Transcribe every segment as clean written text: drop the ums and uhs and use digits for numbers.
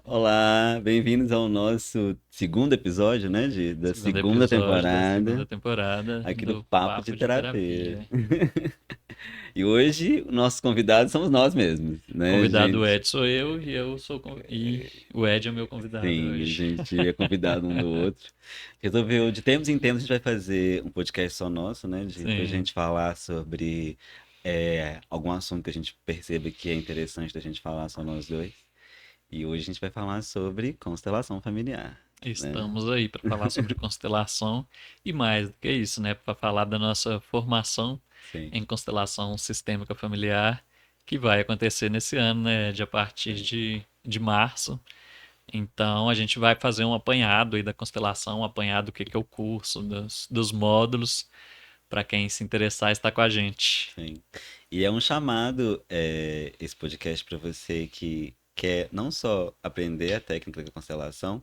Olá, bem-vindos ao nosso segundo episódio, né, da Segundo segunda episódio da temporada segunda temporada aqui do do Papo de Papo de Terapia. Terapia. E hoje, os nossos convidados somos nós mesmos, né, Convidado gente? Ed sou eu e eu sou e o Ed é meu convidado Sim, a hoje. gente é convidado um do outro. Resolveu, de tempos em tempos, a gente vai fazer um podcast só nosso, né, pra Sim, gente falar sobre algum assunto que a gente perceba que é interessante da gente falar só nós dois. E hoje a gente vai falar sobre constelação familiar, né? estamos aí para falar sobre constelação e mais do que isso, né, para falar da nossa formação Sim, em constelação sistêmica familiar que vai acontecer nesse ano, né, de a partir sim. de março. Então a gente vai fazer um apanhado aí da constelação, um apanhado do que é o curso, dos módulos, para quem se interessar estar com a gente. Sim. E é um chamado, esse podcast, para você que quer não só aprender a técnica da constelação,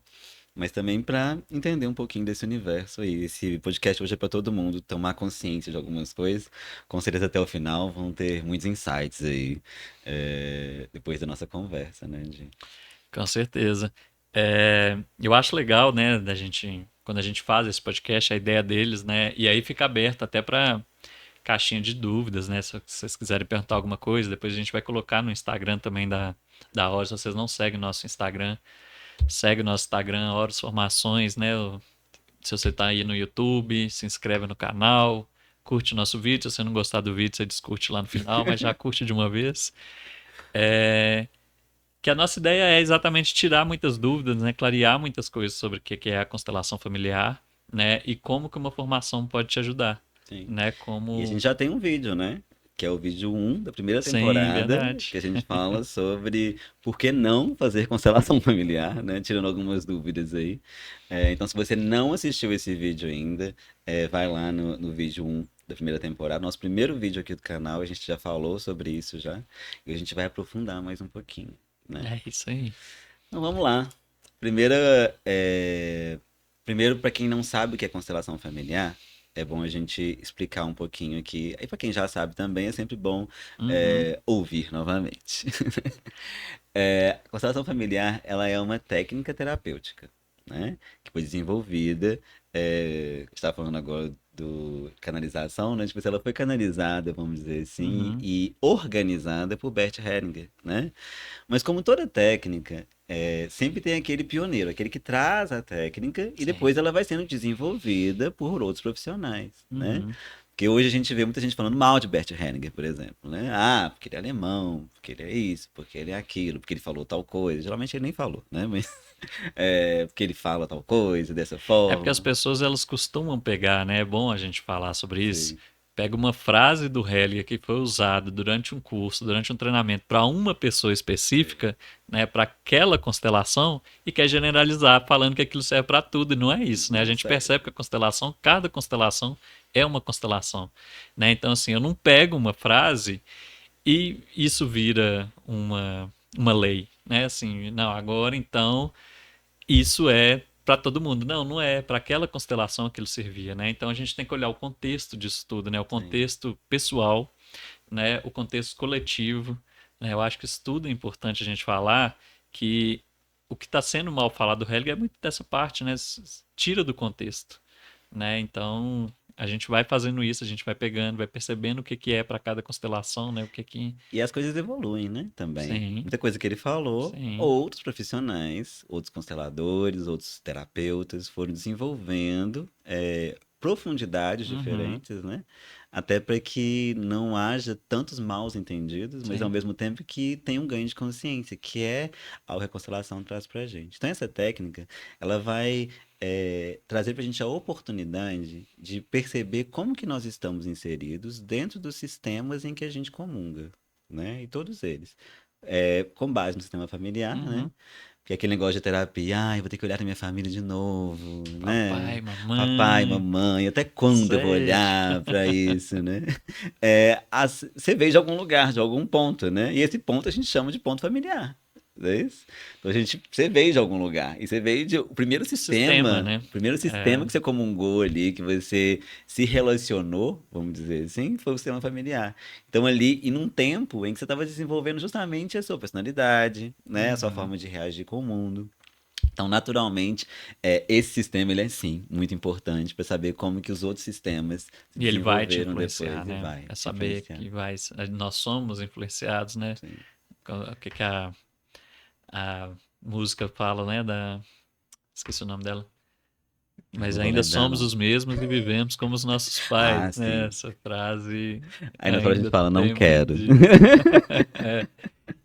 mas também para entender um pouquinho desse universo aí. Esse podcast hoje é para todo mundo tomar consciência de algumas coisas. Com certeza até o final vão ter muitos insights aí, depois da nossa conversa, né, gente? Com certeza. Eu acho legal, né, da gente, quando a gente faz esse podcast, a ideia deles, né, e aí fica aberto até para caixinha de dúvidas, né, se vocês quiserem perguntar alguma coisa, depois a gente vai colocar no Instagram também da Horus, se vocês não seguem nosso Instagram, segue o nosso Instagram, Horus Formações, né, se você tá aí no YouTube, se inscreve no canal, curte nosso vídeo, se você não gostar do vídeo, você discute lá no final, mas já curte de uma vez. É, que a nossa ideia é exatamente tirar muitas dúvidas, né, clarear muitas coisas sobre o que é a constelação familiar, né, e como que uma formação pode te ajudar, Sim. né, E a gente como já tem um vídeo, né? Que é o vídeo um da primeira sim, temporada, que verdade. a gente fala sobre por que não fazer constelação familiar, né? Tirando algumas dúvidas aí. Então, se você não assistiu esse vídeo ainda, vai lá no vídeo um da primeira temporada, nosso primeiro vídeo aqui do canal, a gente já falou sobre isso já, e a gente vai aprofundar mais um pouquinho, né? É isso aí. Então, vamos lá. Primeira, Primeiro, para quem não sabe o que é constelação familiar, é bom a gente explicar um pouquinho aqui. E para quem já sabe também, é sempre bom Uhum. ouvir novamente. A constelação familiar, ela é uma técnica terapêutica, né? Que foi desenvolvida, está falando agora do canalização, né? Tipo, assim, ela foi canalizada, vamos dizer assim, Uhum. e organizada por Bert Hellinger, né? Mas como toda técnica, sempre tem aquele pioneiro, aquele que traz a técnica e depois Sim. ela vai sendo desenvolvida por outros profissionais, né? Uhum. Porque hoje a gente vê muita gente falando mal de Bert Hellinger, por exemplo, né? Ah, porque ele é alemão, porque ele é isso, porque ele é aquilo, porque ele falou tal coisa. Geralmente ele nem falou, né? Mas porque ele fala tal coisa, dessa É porque as forma. pessoas elas costumam pegar, né? É bom a gente falar sobre isso. Sim, Pega uma frase do Hellier que foi usada durante um curso, durante um treinamento para uma pessoa sim, específica, né, para aquela constelação e quer generalizar falando que aquilo serve para tudo e não é isso, né? A não gente serve. percebe que a constelação, cada constelação é uma constelação, né? Então assim, eu não pego uma frase e isso vira uma lei, né? Assim, não, agora então isso é para todo mundo. Não, não é para aquela constelação aquilo servia, né? Então a gente tem que olhar o contexto disso tudo, né? O Sim, contexto pessoal, né? O contexto coletivo, né? Eu acho que isso tudo é importante a gente falar que o que está sendo mal falado do Helga é muito dessa parte, né? Tira do contexto, né? Então a gente vai fazendo isso, a gente vai pegando, vai percebendo o que que é para cada constelação, né? O que que e as coisas evoluem, né? Também. sim, Muita coisa que ele falou, sim, outros profissionais, outros consteladores, outros terapeutas foram desenvolvendo profundidades uhum, diferentes, né? Até para que não haja tantos maus entendidos, mas ao sim, mesmo tempo que tenha um ganho de consciência, que é algo que a constelação traz para a gente. Então, essa técnica, ela vai trazer para a gente a oportunidade de perceber como que nós estamos inseridos dentro dos sistemas em que a gente comunga, né? E todos eles. Com base no sistema familiar, né? uhum. Porque aquele negócio de terapia, ai, vou ter que olhar pra minha família de novo, né? Papai, Papai, mamãe, mamãe, até quando eu vou sei. olhar pra isso, né? Você veio de algum lugar, de algum ponto, né? E esse ponto a gente chama de ponto familiar. Não é isso? Então você veio de algum lugar. E você veio de. Sistema, né? O primeiro sistema É, que você comungou ali, que você se relacionou, vamos dizer assim, foi o sistema familiar. Então, ali, e num tempo em que você estava desenvolvendo justamente a sua personalidade, né? A sua uhum. forma de reagir com o mundo. Então, naturalmente, esse sistema ele é sim muito importante para saber como que os outros sistemas se E ele vai te desenvolveram influenciar, depois e né? vai É te saber influenciar. que nós somos influenciados, né? Sim. O que que a música fala, né? Esqueci o nome dela. Eu Mas não vou ainda lembrar, somos não. os mesmos e vivemos como os nossos pais, Ah, né? sim. Essa frase Aí na hora a gente ainda fala, não tem muito quero. disso. É.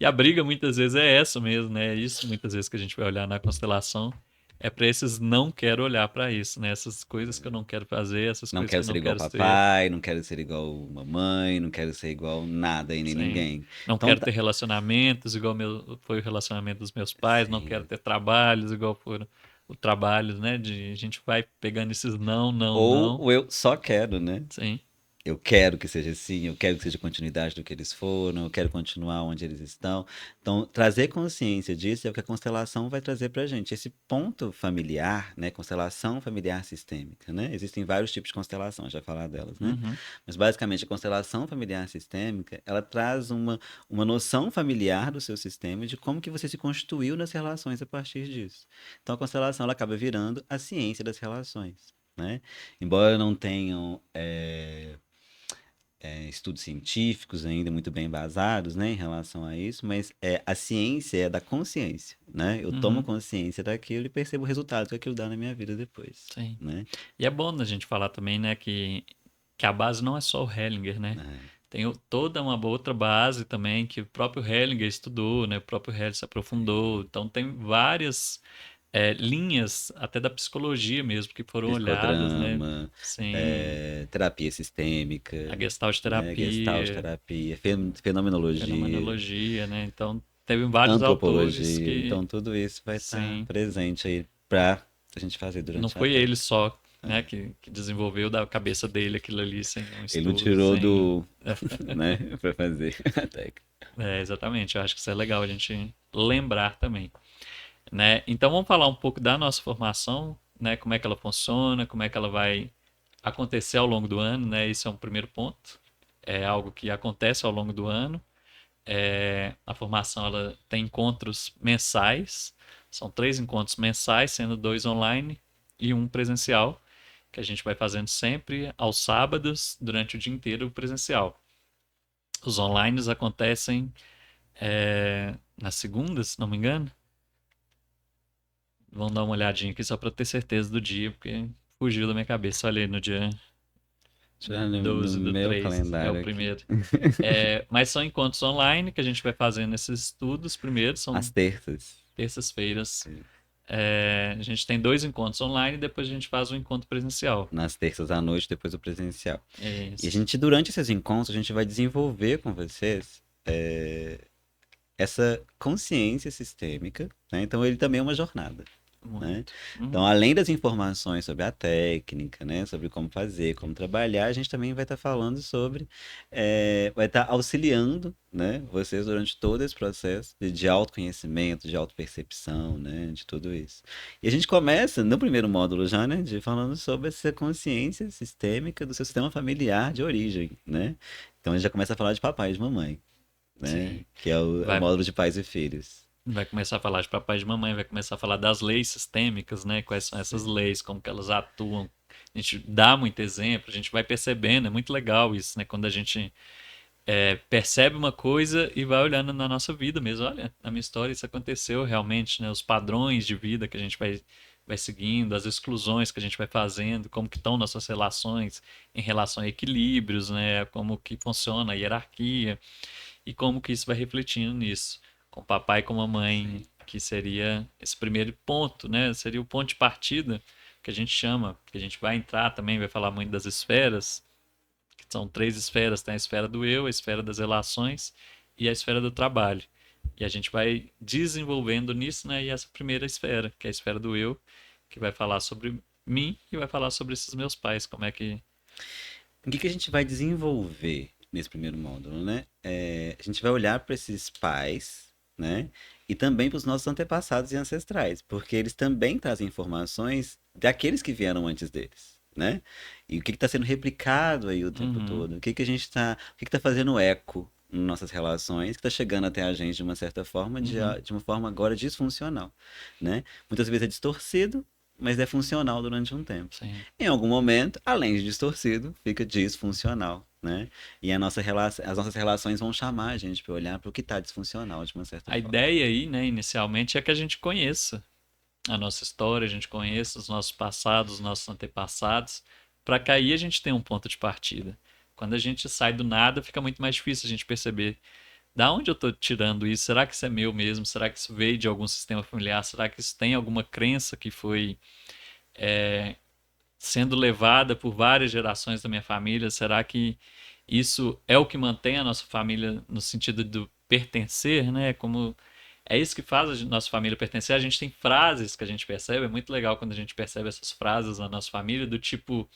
E a briga muitas vezes é essa mesmo, né? Isso muitas vezes que a gente vai olhar na constelação é para esses não quero olhar para isso, né? Essas coisas que eu não quero fazer, essas Não coisas que quero eu ser não igual quero ser. papai, não quero ser igual mamãe, não quero ser igual nada e nem Sim. ninguém. Não Então, quero ter relacionamentos igual foi o relacionamento dos meus pais, não quero sim. ter trabalhos igual foram o trabalho, né? A gente vai pegando esses não, não, Ou não. o eu só quero, né? Sim. Eu quero que seja assim, eu quero que seja continuidade do que eles foram, eu quero continuar onde eles estão. Então, trazer consciência disso é o que a constelação vai trazer para a gente. Esse ponto familiar, né? Constelação familiar sistêmica, né? Existem vários tipos de constelação, a gente vai falar delas, né? Uhum. Mas, basicamente, a constelação familiar sistêmica, ela traz uma noção familiar do seu sistema e de como que você se constituiu nas relações a partir disso. Então, a constelação, ela acaba virando a ciência das relações, né? Embora não tenham estudos científicos ainda muito bem embasados, né, em relação a isso, mas a ciência é da consciência, né? Eu tomo Uhum. consciência daquilo e percebo o resultado que aquilo dá na minha vida depois, Sim. né? E é bom a gente falar também, né, que a base não é só o Hellinger, né? É, Tem toda uma outra base também que o próprio Hellinger estudou, né? O próprio Hellinger se aprofundou. sim. Então tem várias linhas, até da psicologia mesmo, que foram olhadas, né? Psicodrama, Sim, terapia sistêmica, a Gestalt né? Gestalt terapia, terapia, fenomenologia, fenomenologia, né? Então teve vários autores antropologia. que, Então tudo isso vai estar sim, presente aí para a gente fazer não durante a foi ele técnica. só, né, que desenvolveu da cabeça dele aquilo ali sem um Ele não estudo, tirou sem. do, né, para fazer a técnica. É, exatamente, eu acho que isso é legal a gente lembrar também, né? Então vamos falar um pouco da nossa formação, né? Como é que ela funciona, como é que ela vai acontecer ao longo do ano, né? Isso é um primeiro ponto. É algo que acontece ao longo do ano. A formação ela tem encontros mensais, são 3 encontros mensais, sendo 2 online e um presencial, que a gente vai fazendo sempre aos sábados, durante o dia inteiro presencial. Os online acontecem na segunda, se não me engano. Vamos dar uma olhadinha aqui só para ter certeza do dia, porque fugiu da minha cabeça. Olha aí no dia Já no 12 do meu 3 é o calendário aqui. primeiro. Mas são encontros online que a gente vai fazendo esses estudos primeiro, Às são terças. terças-feiras. A gente tem 2 encontros online e depois a gente faz um encontro presencial. Nas terças à noite, depois do presencial. É E a isso. gente, durante esses encontros, a gente vai desenvolver com vocês essa consciência sistêmica, né? Então ele também é uma jornada. Né? Muito. Então, Uhum. além das informações sobre a técnica, né, sobre como fazer, como trabalhar, a gente também vai estar falando sobre, vai estar auxiliando, né, vocês durante todo esse processo de autoconhecimento, de autopercepção, né, de tudo isso. E a gente começa no primeiro módulo já, né, de falando sobre essa consciência sistêmica do seu sistema familiar de origem, né. Então a gente já começa a falar de papai e de mamãe, né, Sim. que é o Vai, módulo de pais e filhos. vai começar a falar de papai e de mamãe, vai começar a falar das leis sistêmicas, né? Quais são essas Sim. leis, como que elas atuam. A gente dá muito exemplo, a gente vai percebendo, é muito legal isso, né? Quando a gente percebe uma coisa e vai olhando na nossa vida mesmo. Olha, na minha história isso aconteceu realmente, né? Os padrões de vida que a gente vai seguindo, as exclusões que a gente vai fazendo, como que estão nossas relações em relação a equilíbrios, né? Como que funciona a hierarquia e como que isso vai refletindo nisso, com papai e com mamãe, Sim. que seria esse primeiro ponto, né? Seria o ponto de partida que a gente chama, que a gente vai entrar também, vai falar muito das esferas, que são 3 esferas, tem a esfera do eu, a esfera das relações e a esfera do trabalho. E a gente vai desenvolvendo nisso, né? E essa primeira esfera, que é a esfera do eu, que vai falar sobre mim e vai falar sobre esses meus pais, como é que. O que que a gente vai desenvolver nesse primeiro módulo, né? A gente vai olhar para esses pais, né? e também para os nossos antepassados e ancestrais, porque eles também trazem informações daqueles que vieram antes deles, né? E o que está sendo replicado aí o tempo Uhum, todo? O que que a gente está, o que está fazendo eco em nossas relações, que está chegando até a gente de uma certa forma, uhum, de uma forma agora disfuncional, né? Muitas vezes é distorcido, mas é funcional durante um tempo. sim. Em algum momento, além de distorcido, fica disfuncional, né? E as nossas relações vão chamar a gente para olhar para o que está disfuncional de uma certa A forma. ideia aí, né, inicialmente, é que a gente conheça a nossa história, a gente conheça os nossos passados, os nossos antepassados, para que aí a gente tenha um ponto de partida. Quando a gente sai do nada, fica muito mais difícil a gente perceber da onde eu estou tirando isso. Será que isso é meu mesmo? Será que isso veio de algum sistema familiar? Será que isso tem alguma crença que foi sendo levada por várias gerações da minha família? Será que isso é o que mantém a nossa família no sentido do pertencer, né? Como é isso que faz a nossa família pertencer. A gente tem frases que a gente percebe, é muito legal quando a gente percebe essas frases na nossa família, do tipo,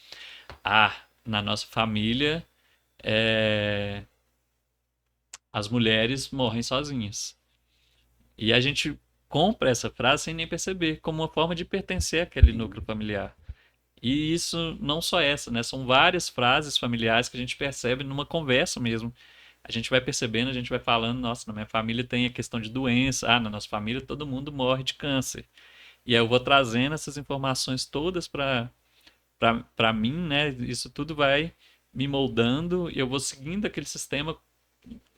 ah, na nossa família, é, as mulheres morrem sozinhas. E a gente compra essa frase sem nem perceber, como uma forma de pertencer àquele núcleo Sim. familiar. E isso não só essa, né? São várias frases familiares que a gente percebe numa conversa mesmo. A gente vai percebendo, a gente vai falando, nossa, na minha família tem a questão de doença, ah, na nossa família todo mundo morre de câncer. E aí eu vou trazendo essas informações todas para mim, né? Isso tudo vai me moldando e eu vou seguindo aquele sistema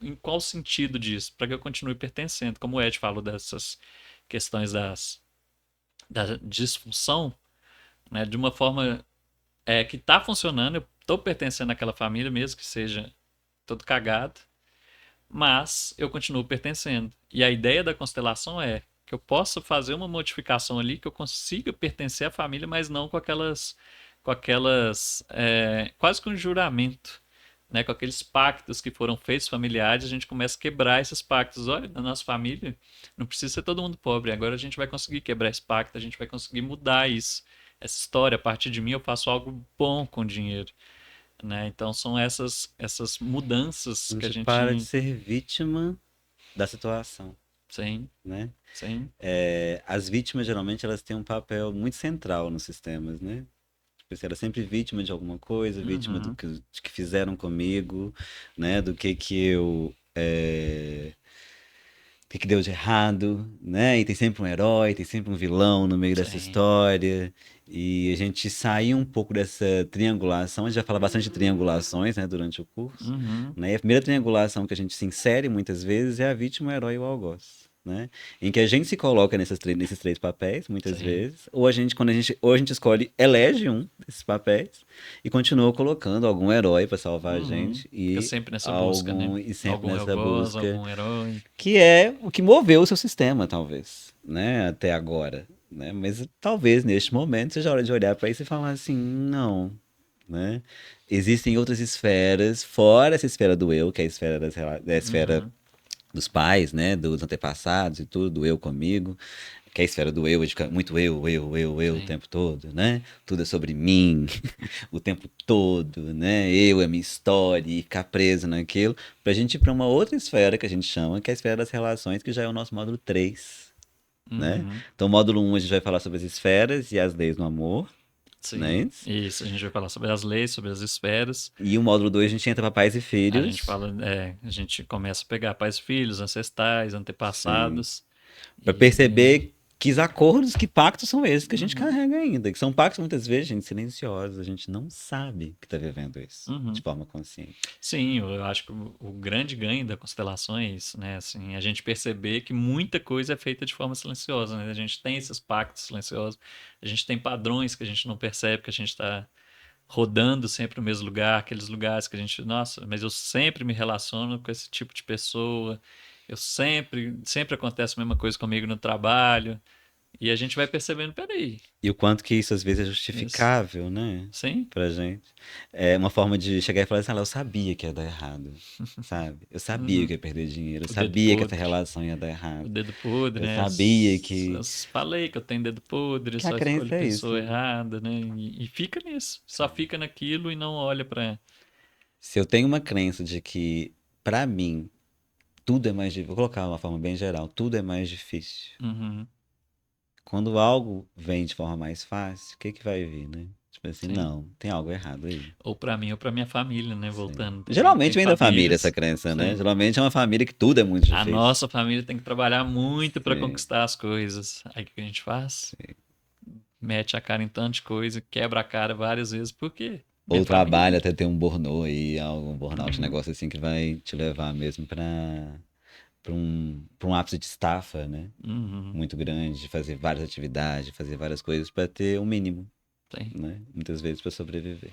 em qual sentido disso? Para que eu continue pertencendo. Como o Ed falou dessas questões da disfunção, né? De uma forma que tá funcionando, eu tô pertencendo àquela família, mesmo que seja todo cagado, mas eu continuo pertencendo. E a ideia da constelação é que eu possa fazer uma modificação ali, que eu consiga pertencer à família, mas não com aquelas quase que um juramento, né? Com aqueles pactos que foram feitos familiares, a gente começa a quebrar esses pactos. Olha, na nossa família não precisa ser todo mundo pobre, agora a gente vai conseguir quebrar esse pacto, a gente vai conseguir mudar isso. Essa história, a partir de mim eu faço algo bom com o dinheiro, né? Então são essas mudanças A que a gente para de gente. ser vítima da situação, Sim, né? sim. As vítimas geralmente elas têm um papel muito central nos sistemas, né? Tipo assim, era sempre vítima de alguma coisa, vítima Uhum, de que fizeram comigo, né? Do que eu o que que deu de errado, né? E tem sempre um herói, tem sempre um vilão no meio dessa sim. história. E a gente saiu um pouco dessa triangulação, a gente já fala bastante de triangulações, né, durante o curso, Uhum, né? E a primeira triangulação que a gente se insere muitas vezes é a vítima, o herói e o algoz, né? Em que a gente se coloca nesses três papéis, muitas sim. vezes, ou a gente, ou a gente escolhe, elege um desses papéis e continua colocando algum herói para salvar a Uhum. gente Fica sempre nessa busca, né? e sempre Algum nessa algoz, busca algum herói. que é o que moveu o seu sistema, talvez, né, até agora, né? Mas talvez neste momento seja a hora de olhar para isso e falar assim, não, né? Existem outras esferas fora essa esfera do eu, que é a esfera da esfera Uhum, dos pais, né, dos antepassados e tudo, do eu comigo, que é a esfera do eu, de ficar muito eu o sim. tempo todo, né? Tudo é sobre mim, o tempo todo, né? Eu é minha história e ficar preso naquilo, pra gente ir pra uma outra esfera que a gente chama, que é a esfera das relações, que já é o nosso módulo 3, né? Uhum, Então, módulo 1 a gente vai falar sobre as esferas e as leis do amor, sim. né? Isso, a gente vai falar sobre as leis, sobre as esferas. E o módulo 2 a gente entra pra pais e A gente filhos. fala, a gente começa a pegar pais e filhos, ancestrais, Sim. antepassados. Para E. perceber que acordos, que pactos são esses que a gente Uhum, carrega ainda, que são pactos muitas vezes, gente, silenciosos, a gente não sabe que está vivendo isso de uhum. forma consciente. Sim, eu acho que o grande ganho da constelação é isso, né? Assim, a gente perceber que muita coisa é feita de forma silenciosa, né? A gente tem esses pactos silenciosos, a gente tem padrões que a gente não percebe, que a gente está rodando sempre no mesmo lugar, aqueles lugares que a gente, nossa, mas eu sempre me relaciono com esse tipo de pessoa, eu sempre acontece a mesma coisa comigo no trabalho, e a gente vai percebendo, peraí, E o quanto que isso às vezes é isso, justificável, né? sim, Pra gente. É uma forma de chegar e falar assim, ah, eu sabia que ia dar errado, sabe? Eu sabia uhum, que ia perder dinheiro, eu o dedo sabia que essa podre. relação ia dar O errado. dedo podre, Eu né? sabia Eu falei que eu tenho dedo podre, que a só escolho crença é isso, pessoa né? errada, né? E fica nisso, só fica naquilo e não olha pra. Se eu tenho uma crença de que, pra mim, tudo é mais difícil. Vou colocar uma forma bem geral, tudo é mais difícil. Uhum. Quando algo vem de forma mais fácil, o que que vai vir, né? Tipo assim, Sim. não, tem algo errado aí. Ou pra mim ou pra minha família, né? Sim. Voltando também. Tem Geralmente vem da família essa famílias. crença, né? Sim. Geralmente é uma família que tudo é muito A difícil. nossa família tem que trabalhar muito pra Sim, conquistar as coisas. Aí o que a gente faz? sim. Mete a cara em tanta coisa, quebra a cara várias vezes, porque minha Ou trabalha família. até ter um burnout aí, algum burnout, um Uhum. negócio assim que vai te levar mesmo para um ápice de estafa, né? Uhum. Muito grande, de fazer várias atividades, de fazer várias coisas para ter o mínimo, Tem. né? Muitas vezes para sobreviver.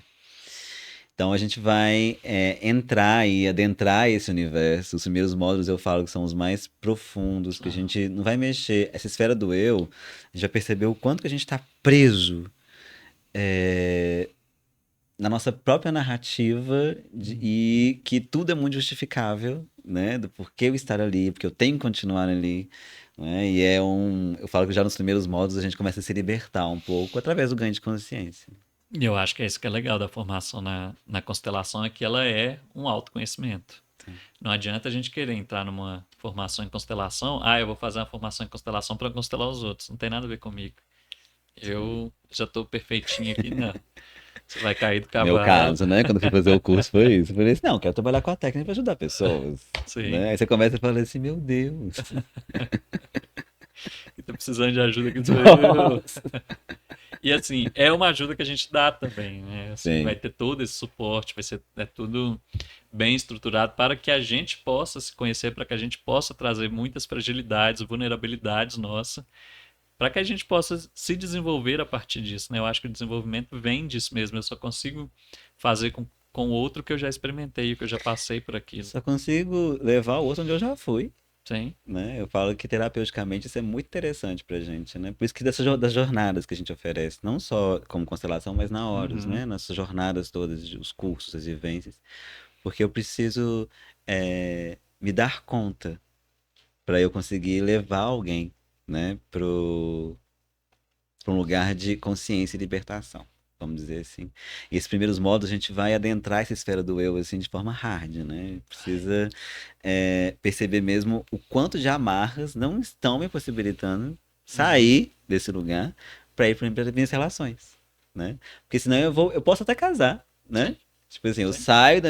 Então a gente vai entrar e adentrar esse universo. Os primeiros módulos eu falo que são os mais profundos, que a Aham. gente não vai mexer. Essa esfera do eu, a gente já percebeu o quanto que a gente está preso é, na nossa própria narrativa Uhum. e que tudo é muito justificável, né? Do porquê eu estar ali, porque eu tenho que continuar ali. Né? E eu falo que já nos primeiros módulos a gente começa a se libertar um pouco através do ganho de consciência. E eu acho que é isso que é legal da formação na constelação, é que ela é um autoconhecimento. Não adianta a gente querer entrar numa formação em constelação. Ah, eu vou fazer uma formação em constelação para constelar os outros. Não tem nada a ver comigo. Sim. Eu já tô perfeitinho aqui, não. Você vai cair do Meu cavalo. caso, né? Quando eu fui fazer o curso foi isso. Eu falei assim, não, quero trabalhar com a técnica para ajudar pessoas. Sim. Né? Aí você começa a falar assim, meu Deus. E tá precisando de ajuda aqui sou eu. Nossa. E assim, é uma ajuda que a gente dá também, né? Assim, vai Sim. ter todo esse suporte, vai ser tudo bem estruturado para que a gente possa se conhecer, para que a gente possa trazer muitas fragilidades, vulnerabilidades nossas, para que a gente possa se desenvolver a partir disso, né? Eu acho que o desenvolvimento vem disso mesmo. Eu só consigo fazer com o outro que eu já experimentei, que eu já passei por aquilo. Só consigo levar o outro onde eu já fui. Sim. Né? Eu falo que terapeuticamente isso é muito interessante pra gente, né? Por isso que das jornadas que a gente oferece, não só como constelação, mas na Horus, Uhum. né? Nessas jornadas todas, os cursos, as vivências, porque eu preciso me dar conta para eu conseguir levar alguém, né, para um lugar de consciência e libertação, vamos dizer assim. E esses primeiros módulos a gente vai adentrar essa esfera do eu assim de forma hard, né? Precisa perceber mesmo o quanto de amarras não estão me possibilitando Uhum. sair desse lugar para ir para minhas relações, né? Porque senão eu posso até casar, né? Sim, Tipo assim, eu sim. saio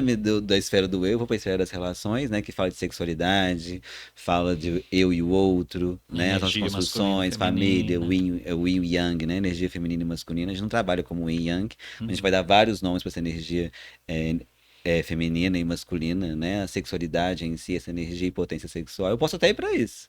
da esfera do eu, vou para a esfera das relações, né? Que fala de sexualidade, fala de eu e o outro, né? As nossas Energia masculina, construções, família, feminina. o yin e yang, né? Energia feminina e masculina. A gente não trabalha como yin e yang, a gente vai Uhum. dar vários nomes para essa energia é, feminina e masculina, né? A sexualidade em si, essa energia e potência sexual. Eu posso até ir para isso.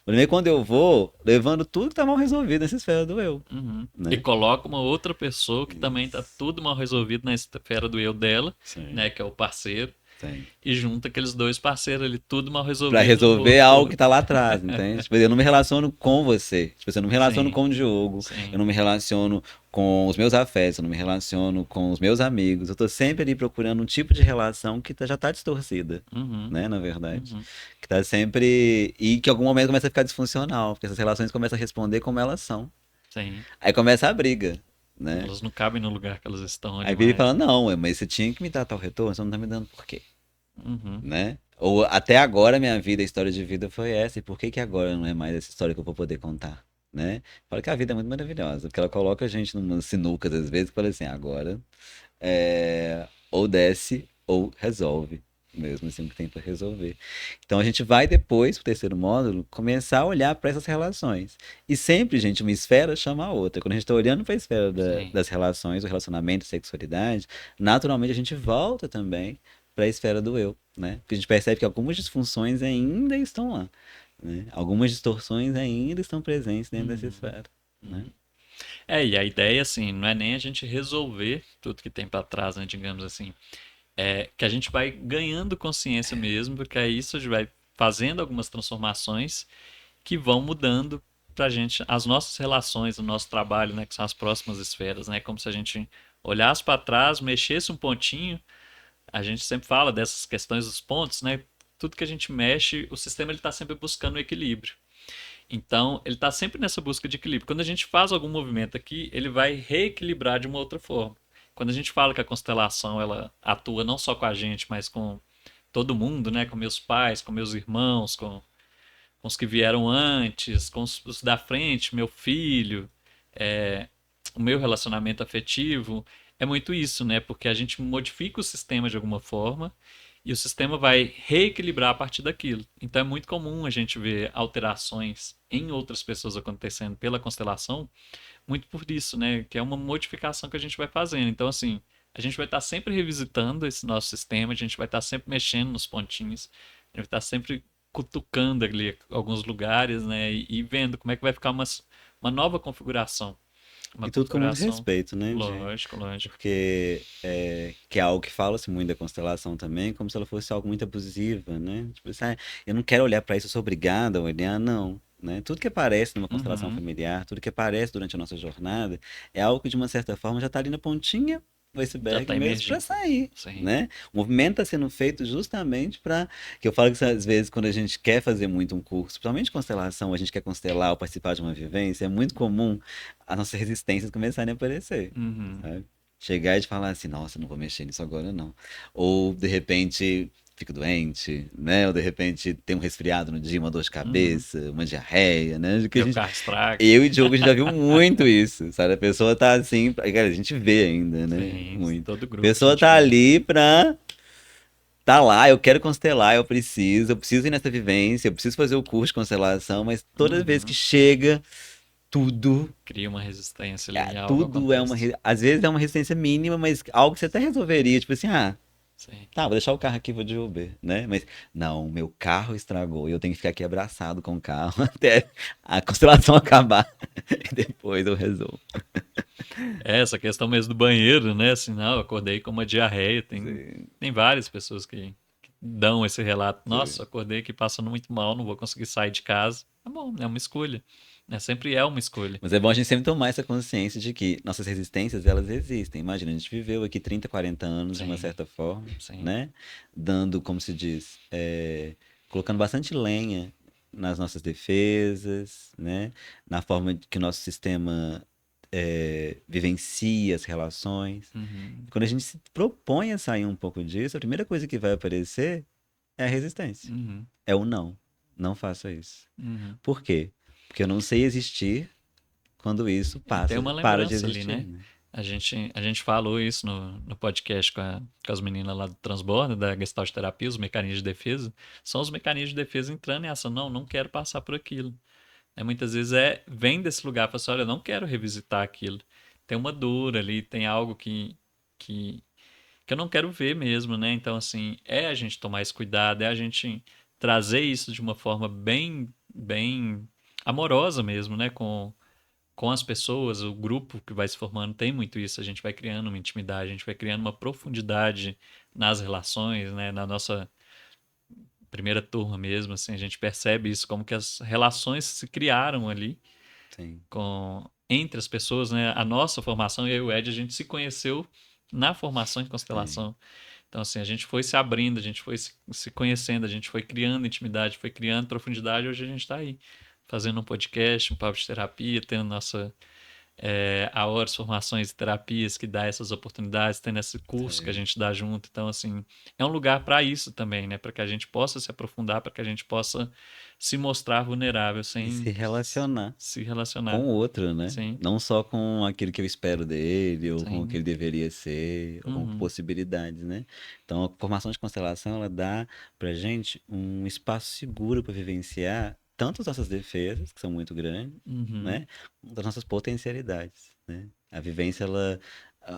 Mas também quando eu vou, levando tudo que tá mal resolvido nessa esfera do eu, Uhum. E né? coloca uma outra pessoa que também tá Isso. tudo mal resolvido na esfera do eu dela, Sim, né, que é o parceiro, sim. e junta aqueles dois parceiros ali, tudo mal Pra resolvido no resolver outro. algo que tá lá atrás, entende? Tipo, eu não me relaciono com você. Tipo, assim, eu não me relaciono Sim, com o Diogo, eu sim. não me relaciono com os meus afetos, eu não me relaciono com os meus amigos. Eu tô sempre ali procurando um tipo de relação que já tá distorcida, Uhum, né, na verdade. uhum, Que tá sempre. E que em algum momento começa a ficar disfuncional, porque essas relações começam a responder como elas são. sim. Aí começa a briga, né? Elas não cabem no lugar que elas estão ali Aí vira e fala, mais, né? não, mas você tinha que me dar tal retorno, você não tá me dando por quê? Uhum, Né? Ou até agora minha vida, a história de vida foi essa, e por que que agora não é mais essa história que eu vou poder contar? Né? Fala que a vida é muito maravilhosa, porque ela coloca a gente numa sinucas às vezes, que fala assim, agora ou desce ou resolve, mesmo assim o que tem para resolver. Então a gente vai depois, pro terceiro módulo, começar a olhar para essas relações. E sempre, gente, uma esfera chama a outra. Quando a gente está olhando para a esfera sim. das relações, o relacionamento, sexualidade, naturalmente a gente volta também para a esfera do eu, né? Porque a gente percebe que algumas disfunções ainda estão lá, né? Algumas distorções ainda estão presentes dentro dessa Uhum, esfera, né? uhum. É, e a ideia, assim, não é nem a gente resolver tudo que tem pra trás, né, digamos assim. É que a gente vai ganhando consciência mesmo, porque aí isso a gente vai fazendo algumas transformações que vão mudando pra gente as nossas relações, o nosso trabalho, né, que são as próximas esferas, né? Como se a gente olhasse para trás, mexesse um pontinho. A gente sempre fala dessas questões dos pontos, né? Tudo que a gente mexe, o sistema ele está sempre buscando o equilíbrio. Então, ele está sempre nessa busca de equilíbrio. Quando a gente faz algum movimento aqui, ele vai reequilibrar de uma outra forma. Quando a gente fala que a constelação ela atua não só com a gente, mas com todo mundo, né? Com meus pais, com meus irmãos, com os que vieram antes, com os da frente, meu filho, é, o meu relacionamento afetivo, é muito isso, né? Porque a gente modifica o sistema de alguma forma e o sistema vai reequilibrar a partir daquilo. Então é muito comum a gente ver alterações em outras pessoas acontecendo pela constelação, muito por isso, né? Que é uma modificação que a gente vai fazendo. Então, assim, a gente vai estar sempre revisitando esse nosso sistema, a gente vai estar sempre mexendo nos pontinhos, a gente vai estar sempre cutucando ali alguns lugares, né? E vendo como é que vai ficar uma nova configuração. Uma E tudo com muito configuração, respeito, né, lógico, lógico. porque que é algo que fala-se muito da constelação também, como se ela fosse algo muito abusiva, né? Tipo assim, eu não quero olhar para isso, eu sou obrigada a olhar, não. Né? Tudo que aparece numa constelação Uhum, familiar, tudo que aparece durante a nossa jornada, é algo que de uma certa forma já está ali na pontinha do já iceberg está mesmo para emergindo. sair, Sim. né? O movimento está sendo feito justamente para que eu falo que às vezes quando a gente quer fazer muito um curso, principalmente constelação, a gente quer constelar ou participar de uma vivência, é muito comum as nossas resistências começarem a aparecer, Uhum, sabe? Chegar e falar assim, nossa, não vou mexer nisso agora não. Ou de repente fico doente, né? Ou de repente tem um resfriado no dia, uma dor de uhum. cabeça, uma diarreia, né? Que a Meu gente, carro estraga. eu e Diogo a gente já viu muito isso, sabe? A pessoa tá assim, cara, a gente vê ainda, né? Sim, Muito. todo A grupo a pessoa gente tá vê. ali pra tá lá, eu quero constelar, eu preciso ir nessa vivência, eu preciso fazer o curso de constelação, mas toda vez que Uhum. chega, tudo Cria uma resistência ali, algo tudo é acontece. às vezes é uma resistência mínima, mas algo que você até resolveria, tipo assim, Sim. tá, vou deixar o carro aqui, vou de Uber, né? Mas não, meu carro estragou e eu tenho que ficar aqui abraçado com o carro até a constelação acabar e depois eu resolvo. É, essa questão mesmo do banheiro, né? Assim, não, eu acordei com uma diarreia. Sim, Tem várias pessoas que dão esse relato. Nossa, sim. acordei aqui passando muito mal, não vou conseguir sair de casa. Tá bom, é uma escolha. Né? Sempre é uma escolha. Mas é bom a gente sempre tomar essa consciência de que nossas resistências, elas existem. Imagina, a gente viveu aqui 30, 40 anos de uma Sim, certa forma, sim. né? Dando, como se diz, colocando bastante lenha nas nossas defesas, né? Na forma que o nosso sistema vivencia as relações. Uhum, Quando a gente se propõe a sair um pouco disso, a primeira coisa que vai aparecer é a resistência. uhum, É o não. Não faça isso. uhum. Por quê? Porque eu não sei existir quando isso É, tem passa, uma para de lembrança ali, existir, né? né? A gente falou isso no podcast com as meninas lá do Transbordo, da Gestalt Terapia, os mecanismos de defesa. São os mecanismos de defesa entrando em ação. Não, não quero passar por aquilo. Muitas vezes vem desse lugar, fala assim, olha, eu não quero revisitar aquilo. Tem uma dor ali, tem algo que, que eu não quero ver mesmo, né? Então, assim, é a gente tomar esse cuidado, é a gente trazer isso de uma forma bem amorosa mesmo, né? Com as pessoas, o grupo que vai se formando tem muito isso. A gente vai criando uma intimidade, a gente vai criando uma profundidade nas relações, né? Na nossa primeira turma mesmo, assim, a gente percebe isso, como que as relações se criaram ali Sim. entre as pessoas, né? A nossa formação, eu e o Ed, a gente se conheceu na formação em Sim. constelação. Então, assim, a gente foi se abrindo, a gente foi se conhecendo, a gente foi criando intimidade, foi criando profundidade. Hoje a gente está aí, fazendo um podcast, um papo de terapia, tendo a Horus Formações e Terapias que dá essas oportunidades, tendo esse curso que a Sim. gente dá junto. Então, assim, é um lugar para isso também, né? Para que a gente possa se aprofundar, para que a gente possa se mostrar vulnerável E se sem relacionar se com relacionar. o outro, né? Sim, Não só com aquilo que eu espero dele, ou com o que sim. ele deveria ser, ou com Uhum, possibilidades, né? Então, a formação de constelação, ela dá pra gente um espaço seguro para vivenciar tanto as nossas defesas, que são muito grandes, uhum, né? Como das nossas potencialidades, né? A vivência,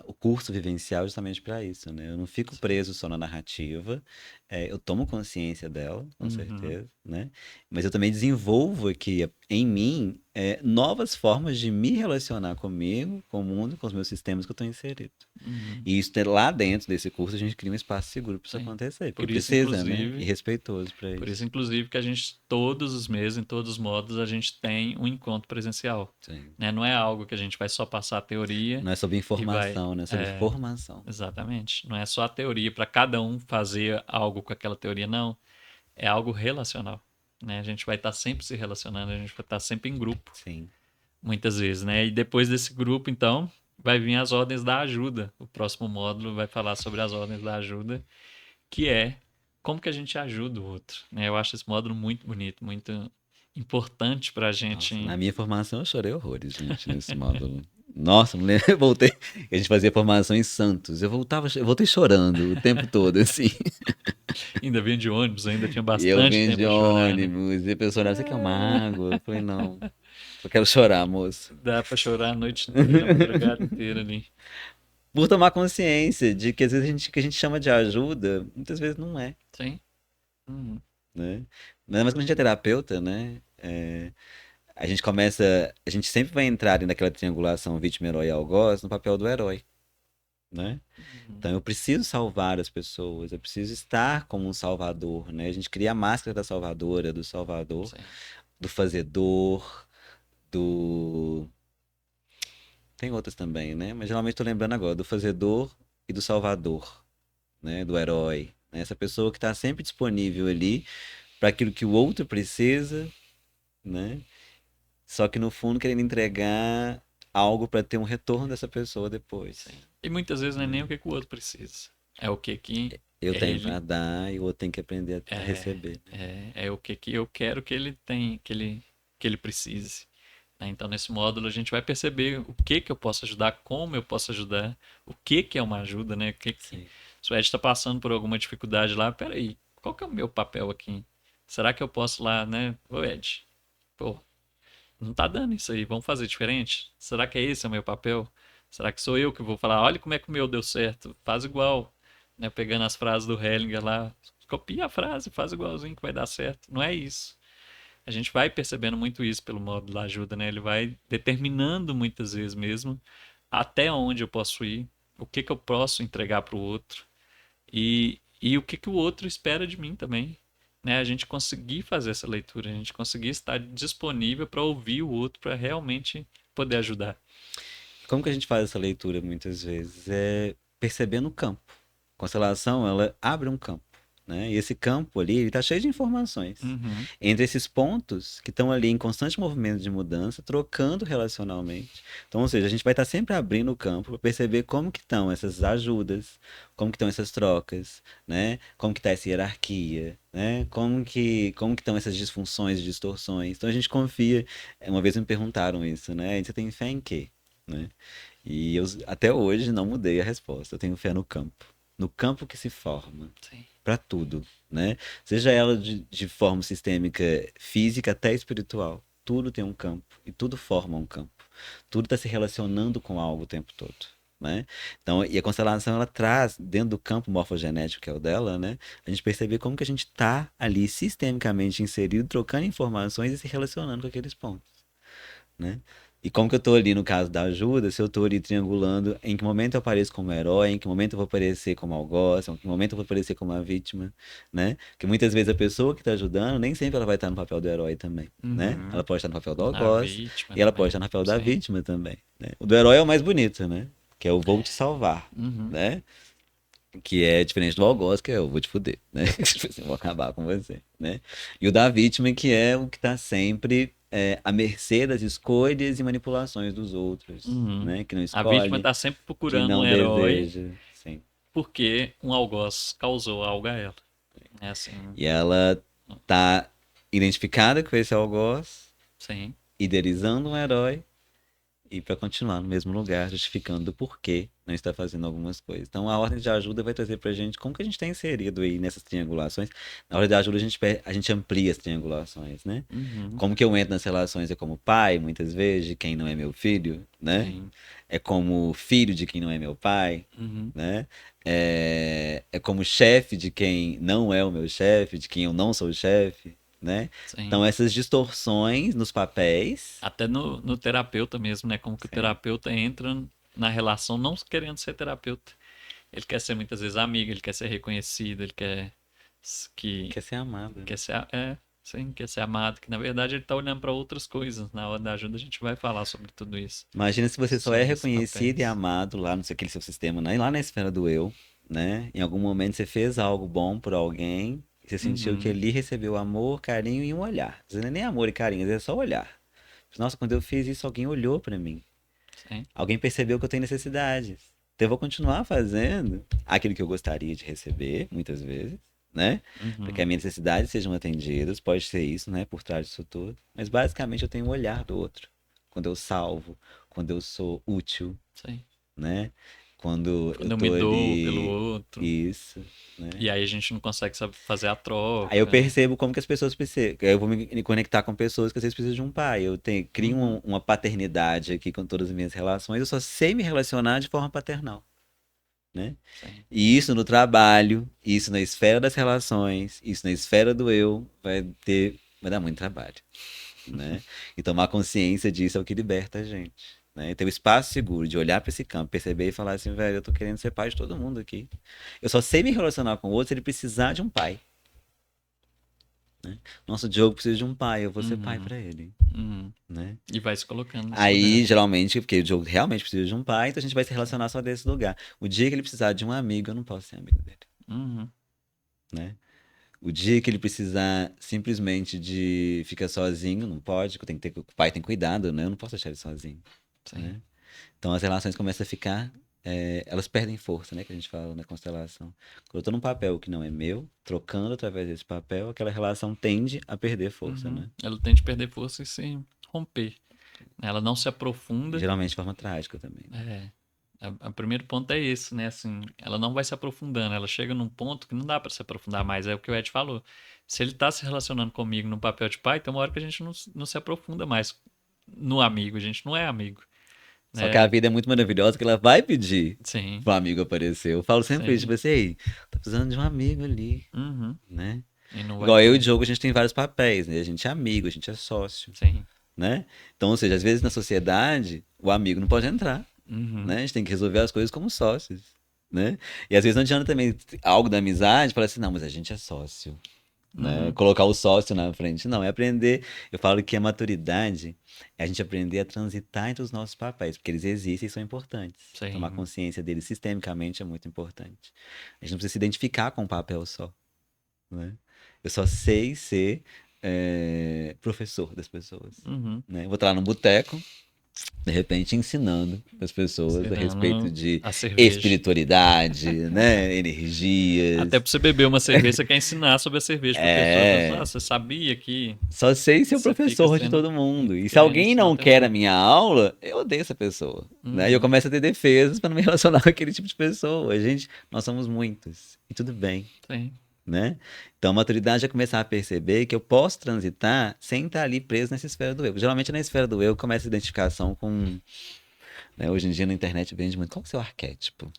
o curso vivencial é justamente para isso, né? Eu não fico sim. preso só na narrativa, eu tomo consciência dela, com Uhum, certeza, né? Mas eu também desenvolvo aqui em mim novas formas de me relacionar comigo, com o mundo, com os meus sistemas que eu estou inserido. uhum, E isso lá dentro desse curso a gente cria um espaço seguro para isso sim. acontecer, porque Por isso, precisa, né? E inclusive, respeitoso para por isso. isso, inclusive, que a gente, todos os meses, em todos os modos, a gente tem um encontro presencial. Sim. Né? Não é algo que a gente vai só passar a teoria Não é sobre e vai. informação, né? É sobre É, formação. exatamente. Não é só a teoria para cada um fazer algo com aquela teoria, não. É algo relacional. Né? A gente vai estar sempre se relacionando, a gente vai estar sempre em grupo, Sim. muitas vezes. Né? E depois desse grupo, então, vai vir as ordens da ajuda. O próximo módulo vai falar sobre as ordens da ajuda, que é como que a gente ajuda o outro, né? Eu acho esse módulo muito bonito, muito importante pra Nossa, gente. na minha formação eu chorei horrores, gente, nesse módulo. Nossa, não lembro, eu voltei. A gente fazia formação em Santos. Eu voltei chorando o tempo todo, assim. Ainda vim de ônibus, ainda tinha E eu bastante vim tempo de pra chorar, né? ônibus, e a pessoa olhava, você quer uma água? Eu falei, não, eu quero chorar, moço. Dá pra chorar a noite inteira, a madrugada inteira ali. Por tomar consciência de que às vezes que a gente chama de ajuda, muitas vezes não é, Sim. Uhum. né? Mas quando a gente é terapeuta, né? A gente começa. A gente sempre vai entrar ali naquela triangulação vítima, herói e algoz no papel do herói, né? Uhum. Então eu preciso salvar as pessoas, eu preciso estar como um salvador, né? A gente cria a máscara da salvadora, do salvador, Sim. do fazedor, do. Tem outras também, né? Mas geralmente estou lembrando agora do fazedor e do salvador, né? Do herói, né? Essa pessoa que está sempre disponível ali para aquilo que o outro precisa, né? Só que no fundo querendo entregar algo para ter um retorno dessa pessoa depois, Sim. E muitas vezes não é nem né? o que que o outro precisa. É o que que Eu tenho ele para dar e o outro tem que aprender a é, receber, né? é o que que eu quero que ele tenha, que ele precise. Né? Então, nesse módulo, a gente vai perceber o que que eu posso ajudar, como eu posso ajudar, o que é uma ajuda, né? O que que... Sim. Se o Ed está passando por alguma dificuldade lá, peraí, qual que é o meu papel aqui? Será que eu posso lá, né? Ô Ed, pô, não tá dando isso aí, vamos fazer diferente? Será que é esse o meu papel? Será que sou eu que vou falar, olha como é que o meu deu certo, faz igual, né? Pegando as frases do Hellinger lá, copia a frase, faz igualzinho que vai dar certo. Não é isso. A gente vai percebendo muito isso pelo módulo da ajuda, né? Ele vai determinando muitas vezes mesmo até onde eu posso ir, o que que eu posso entregar para o outro e o que que o outro espera de mim também. Né? A gente conseguir fazer essa leitura, a gente conseguir estar disponível para ouvir o outro, para realmente poder ajudar. Como que a gente faz essa leitura muitas vezes? É percebendo o campo. Constelação, ela abre um campo, né? E esse campo ali, ele tá cheio de informações. Uhum, Entre esses pontos que estão ali em constante movimento de mudança, trocando relacionalmente. Então, ou seja, a gente vai estar sempre abrindo o campo para perceber como que estão essas ajudas, como que estão essas trocas, né? Como que está essa hierarquia, né? Como que estão essas disfunções e distorções. Então a gente confia. Uma vez me perguntaram isso, né? Você tem fé em quê? Né? E eu até hoje não mudei a resposta. Eu tenho fé no campo. No campo que se forma. sim. Para tudo, né? Seja ela de forma sistêmica, física até espiritual. Tudo tem um campo e tudo forma um campo. Tudo está se relacionando com algo o tempo todo, né? Então, e a constelação ela traz dentro do campo morfogenético que é o dela, né? A gente perceber como que a gente está ali sistemicamente inserido, trocando informações e se relacionando com aqueles pontos, né? E como que eu tô ali no caso da ajuda, se eu tô ali triangulando, em que momento eu apareço como herói, em que momento eu vou aparecer como algoz, em que momento eu vou aparecer como a vítima, né? Porque muitas vezes a pessoa que tá ajudando, nem sempre ela vai estar no papel do herói também, né? Ela Uhum. pode estar no papel do A algoz vítima e ela pode estar também, no papel da sim. vítima também, né? O do herói é o mais bonito, né? Que é o vou te salvar, Uhum. né? Que é diferente do algoz, que é eu vou te fuder, né? Tipo assim, eu vou acabar com você, né? E o da vítima, que é o que tá sempre à mercê das escolhas e manipulações dos outros, Uhum. né? Que não A vítima escolhe, está sempre que procurando um não herói deseja, sim. porque um algoz causou algo a ela. É assim, E ela tá identificada com esse algoz, sim. idealizando um herói, e para continuar no mesmo lugar, justificando o porquê não está fazendo algumas coisas. Então, a ordem de ajuda vai trazer para a gente como que a gente está inserido aí nessas triangulações. Na ordem de ajuda, a gente amplia as triangulações, né? Uhum. Como que eu entro nas relações é como pai, muitas vezes, de quem não é meu filho, né? Sim. É como filho de quem não é meu pai, Uhum. né? É como chefe de quem não é o meu chefe, de quem eu não sou o chefe, né? Sim. Então, essas distorções nos papéis. Até no terapeuta mesmo, né? Como que o Sim. terapeuta entra na relação não querendo ser terapeuta. Ele quer ser muitas vezes amigo, ele quer ser reconhecido, ele quer que Quer ser amado, né? quer ser sim, quer ser amado, que na verdade ele tá olhando para outras coisas. Na hora da ajuda a gente vai falar sobre tudo isso, Imagina se você só é sobre esses reconhecido e papéis. amado lá no aquele seu sistema, né? Lá na esfera do eu, né? Em algum momento você fez algo bom por alguém, e você sentiu que Uhum. ali recebeu amor, carinho e um olhar. Às vezes não é nem amor e carinho, às vezes é só olhar. Nossa, quando eu fiz isso, alguém olhou pra mim. Sim. Alguém percebeu que eu tenho necessidades. Então eu vou continuar fazendo aquilo que eu gostaria de receber, muitas vezes, né? Para que Uhum. as minhas necessidades sejam atendidas, pode ser isso, né? Por trás disso tudo. Mas basicamente eu tenho o olhar do outro. Quando eu salvo, quando eu sou útil, Sei. né? Quando eu Quando eu me tô dou pelo ali, outro. isso, né? E aí a gente não consegue fazer a Aí eu troca, né? percebo como que as pessoas precisam. Eu vou me conectar com pessoas que às vezes precisam de um pai. Crio Uhum. uma paternidade aqui com todas as minhas relações. Eu só sei me relacionar de forma paternal, né? Sim. E isso no trabalho, isso na esfera das relações, isso na esfera do eu, vai dar muito trabalho, né? E tomar consciência disso é o que liberta a gente. Né? Ter o espaço seguro de olhar para esse campo, perceber e falar assim, velho, eu tô querendo ser pai de todo mundo aqui. Eu só sei me relacionar com o outro se ele precisar de um pai. Né? Nosso Diogo precisa de um pai, eu vou ser pai Uhum. para ele. Uhum. Né? E vai se colocando nesse Aí, lugar. geralmente, porque o Diogo realmente precisa de um pai, então a gente vai se relacionar só desse lugar. O dia que ele precisar de um amigo, eu não posso ser amigo dele. Uhum. Né? O dia que ele precisar simplesmente de ficar sozinho, não pode, o pai tem cuidado, né? Eu não posso deixar ele sozinho. Sim. Né? Então as relações começam a ficar. Elas perdem força, né? Que a gente fala na constelação. Quando eu tô num papel que não é meu, trocando através desse papel, aquela relação tende a perder força, Uhum. né? Ela tende a perder força e se romper. Ela não se E aprofunda. geralmente de forma trágica também. É. O primeiro ponto é esse, né? Assim, ela não vai se aprofundando. Ela chega num ponto que não dá pra se aprofundar mais. É o que o Ed falou. Se ele tá se relacionando comigo no papel de pai, tem uma hora que a gente não se aprofunda mais no amigo. A gente não é amigo, Só que a né? vida é muito maravilhosa que ela vai pedir Sim, pro amigo aparecer. Eu falo sempre isso, sim. tipo assim, ei, tá precisando de um amigo ali, Uhum. né? E não vai Igual eu e o ter. Diogo, a gente tem vários papéis, né? A gente é amigo, a gente é sócio, Sim. né? Então, ou seja, às vezes na sociedade, o amigo não pode entrar, Uhum. né? A gente tem que resolver as coisas como sócios, né? E às vezes não adianta também algo da amizade, falar assim, não, mas a gente é sócio, né? Uhum. Colocar o sócio na frente. Não, é aprender. Eu falo que a maturidade é a gente aprender a transitar entre os nossos papéis, porque eles existem e são importantes. Tomar Sim. consciência deles sistemicamente é muito importante. A gente não precisa se identificar com um papel só, né? Eu só sei ser professor das pessoas. Uhum. Né? Eu vou estar lá no boteco, de repente ensinando as pessoas a respeito Serando de a cerveja. espiritualidade, né? Até Energias. pra você beber uma cerveja, você quer ensinar sobre a cerveja pra pessoa. Fala assim, ah, É. você sabia que Só sei ser o você fica professor de sendo todo mundo. E se querendo alguém ensinar o não tempo quer a todo. minha aula, eu odeio essa pessoa. Né? E eu Uhum. começo a ter defesas para não me relacionar com aquele tipo de pessoa. Gente, nós somos muitos. E tudo bem. Sim. Né? Então, a maturidade é começar a perceber que eu posso transitar sem estar ali preso nessa esfera do eu. Geralmente, na esfera do eu, começa a identificação com. Né? Hoje em dia, na internet, vende muito. Qual que é o seu arquétipo?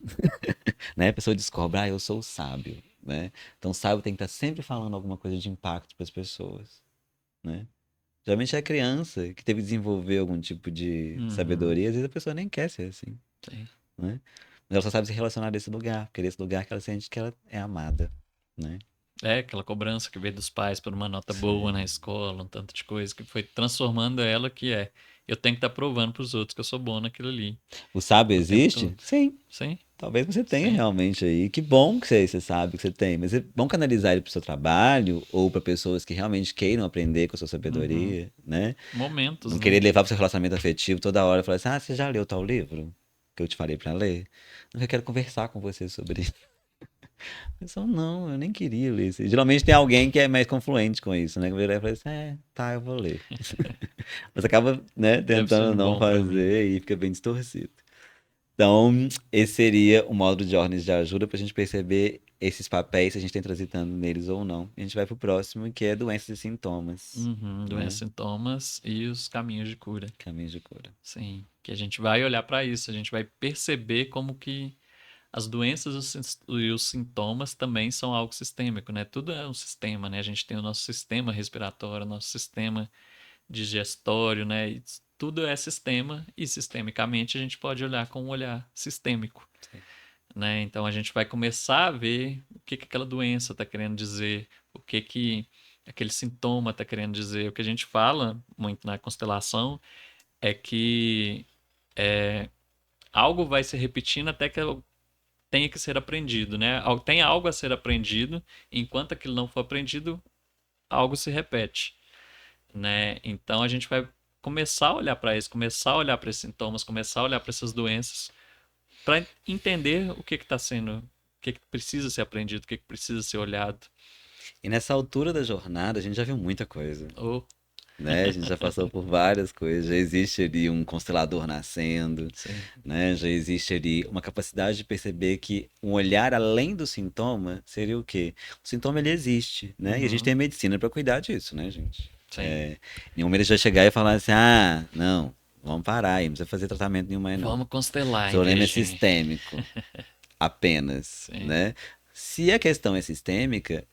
Né? A pessoa descobre, eu sou o sábio. Né? Então, o sábio tem que estar sempre falando alguma coisa de impacto para as pessoas. Né? Geralmente é a criança que teve que desenvolver algum tipo de Uhum. sabedoria, às vezes a pessoa nem quer ser assim. Sim. Né? Mas ela só sabe se relacionar desse lugar, porque é desse lugar que ela sente que ela é amada. Né? É aquela cobrança que veio dos pais por uma nota boa na Sim. escola, um tanto de coisa que foi transformando ela que é. Eu tenho que estar provando pros outros que eu sou bom naquilo ali. O sábio O tempo existe? todo. Sim. Sim, Talvez você tenha sim. realmente aí. Que bom que você sabe que você tem, mas é bom canalizar ele para o seu trabalho ou para pessoas que realmente queiram aprender com a sua Uhum. sabedoria, né? Momentos, Não né? querer levar para o seu relacionamento afetivo toda hora e falar assim: você já leu tal livro que eu te falei para ler? Não, eu quero conversar com você sobre isso. Pessoal, não, eu nem queria ler isso. Geralmente tem alguém que é mais confluente com isso, né? Que vira e fala assim: tá, eu vou ler. Mas acaba, né, Deve ser tentando não bom pra mim. fazer e fica bem distorcido. Então, esse seria o modo de ordens de ajuda para a gente perceber esses papéis, se a gente tem transitando neles ou não. A gente vai pro próximo, que é doenças e sintomas, Uhum. Doenças, né? sintomas e os caminhos de cura. Caminhos de cura. Sim, que a gente vai olhar para isso, a gente vai perceber como que as doenças e os sintomas também são algo sistêmico, né? Tudo é um sistema, né? A gente tem o nosso sistema respiratório, nosso sistema digestório, né? E tudo é sistema e sistemicamente a gente pode olhar com um olhar sistêmico, Sim. né? Então a gente vai começar a ver o que que aquela doença está querendo dizer, o que que aquele sintoma está querendo dizer. O que a gente fala muito na constelação é que algo vai se repetindo até que tenha que ser aprendido, né? Tem algo a ser aprendido, enquanto aquilo não for aprendido, algo se repete, né? Então a gente vai começar a olhar para isso, começar a olhar para esses sintomas, começar a olhar para essas doenças, para entender o que está sendo, que precisa ser aprendido, o que precisa ser olhado. E nessa altura da jornada, a gente já viu muita coisa, Oh, né? A gente já passou por várias coisas. Já existe ali um constelador nascendo, sim. né? Já existe ali uma capacidade de perceber que um olhar além do sintoma seria o quê? O sintoma ele existe, né? E a gente Uhum, tem a medicina para cuidar disso, né, gente? sim. Nenhum deles vai chegar e falar assim: ah, não, vamos parar aí, não precisa fazer tratamento nenhum aí, não. Vamos constelar, Seu problema é igrejinha. sistêmico, apenas, Sim. né? Se a questão é sistêmica,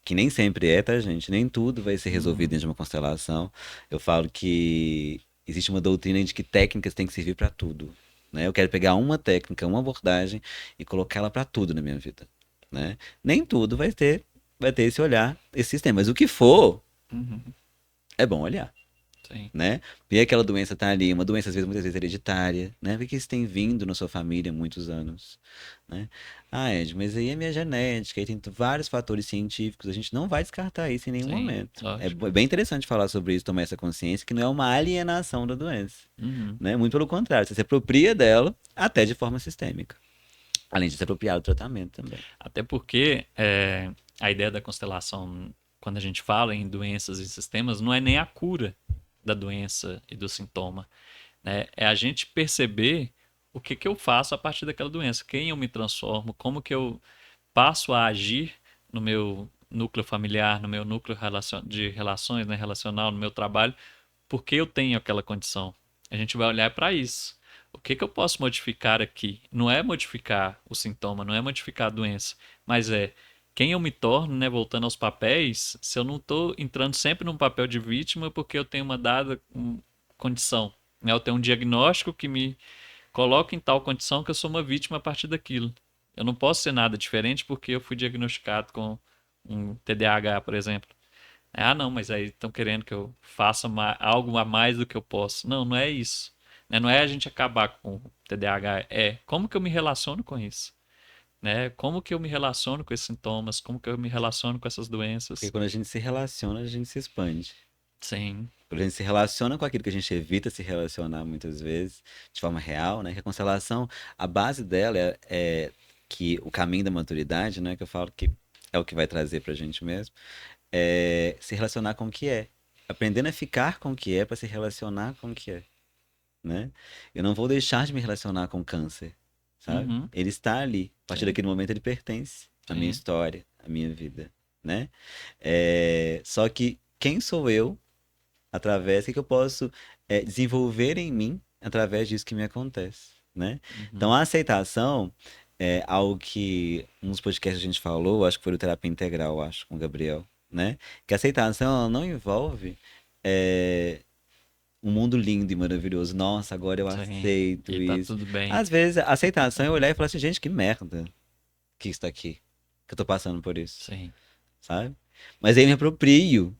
que nem sempre é, tá, gente? Nem tudo vai ser resolvido Uhum, dentro de uma constelação. Eu falo que existe uma doutrina de que técnicas têm que servir para tudo, né? Eu quero pegar uma técnica, uma abordagem e colocar ela para tudo na minha vida, né? Nem tudo vai ter esse olhar, esse sistema, mas o que for, uhum, é bom olhar, sim. né? E aquela doença tá ali, uma doença às vezes, muitas vezes hereditária, né? Porque isso tem vindo na sua família há muitos anos, né? Ah, Ed, mas aí é minha genética, aí tem vários fatores científicos, a gente não vai descartar isso em nenhum Sim, momento. É lógico. bem interessante falar sobre isso, tomar essa consciência, que não é uma alienação da doença, Uhum. né? Muito pelo contrário, você se apropria dela até de forma sistêmica, além de se apropriar do tratamento também. Até porque a ideia da constelação, quando a gente fala em doenças e sistemas, não é nem a cura da doença e do sintoma, né? É a gente perceber o que eu faço a partir daquela doença, quem eu me transformo, como que eu passo a agir no meu núcleo familiar, no meu núcleo de relações, né, relacional, no meu trabalho, porque eu tenho aquela condição. A gente vai olhar para isso. O que eu posso modificar aqui? Não é modificar o sintoma, não é modificar a doença, mas é quem eu me torno, né, voltando aos papéis, se eu não estou entrando sempre num papel de vítima porque eu tenho uma dada condição. Né? Eu tenho um diagnóstico que me coloca em tal condição que eu sou uma vítima a partir daquilo. Eu não posso ser nada diferente porque eu fui diagnosticado com um TDAH, por exemplo. Ah, não, mas aí estão querendo que eu faça algo a mais do que eu posso. Não, não é isso. Né? Não é a gente acabar com o TDAH, é como que eu me relaciono com isso. Né? Como que eu me relaciono com esses sintomas, como que eu me relaciono com essas Porque doenças. quando a gente se relaciona, a gente se expande. Sim, Quando a gente se relaciona com aquilo que a gente evita se relacionar muitas vezes, de forma real, né? Que a constelação, a base dela é que o caminho da maturidade, né? Que eu falo que é o que vai trazer pra gente mesmo, é se relacionar com o que é. Aprendendo a ficar com o que é para se relacionar com o que é, né? Eu não vou deixar de me relacionar com o câncer, sabe? uhum, Ele está ali. A partir sim, daquele momento ele pertence à minha sim, história, à minha vida, né? Só que quem sou eu através, o que eu posso desenvolver em mim através disso que me acontece, né? Então uhum, a aceitação é algo que nos podcasts a gente falou, acho que foi o Terapia Integral, acho, com o Gabriel, né? Que a aceitação ela não envolve é, um mundo lindo e maravilhoso. Nossa, agora eu sim. aceito E tá isso. tudo bem. Às vezes a aceitação é olhar e falar assim, gente, que merda que está aqui, que eu tô passando por isso, Sim. sabe? Mas aí eu me aproprio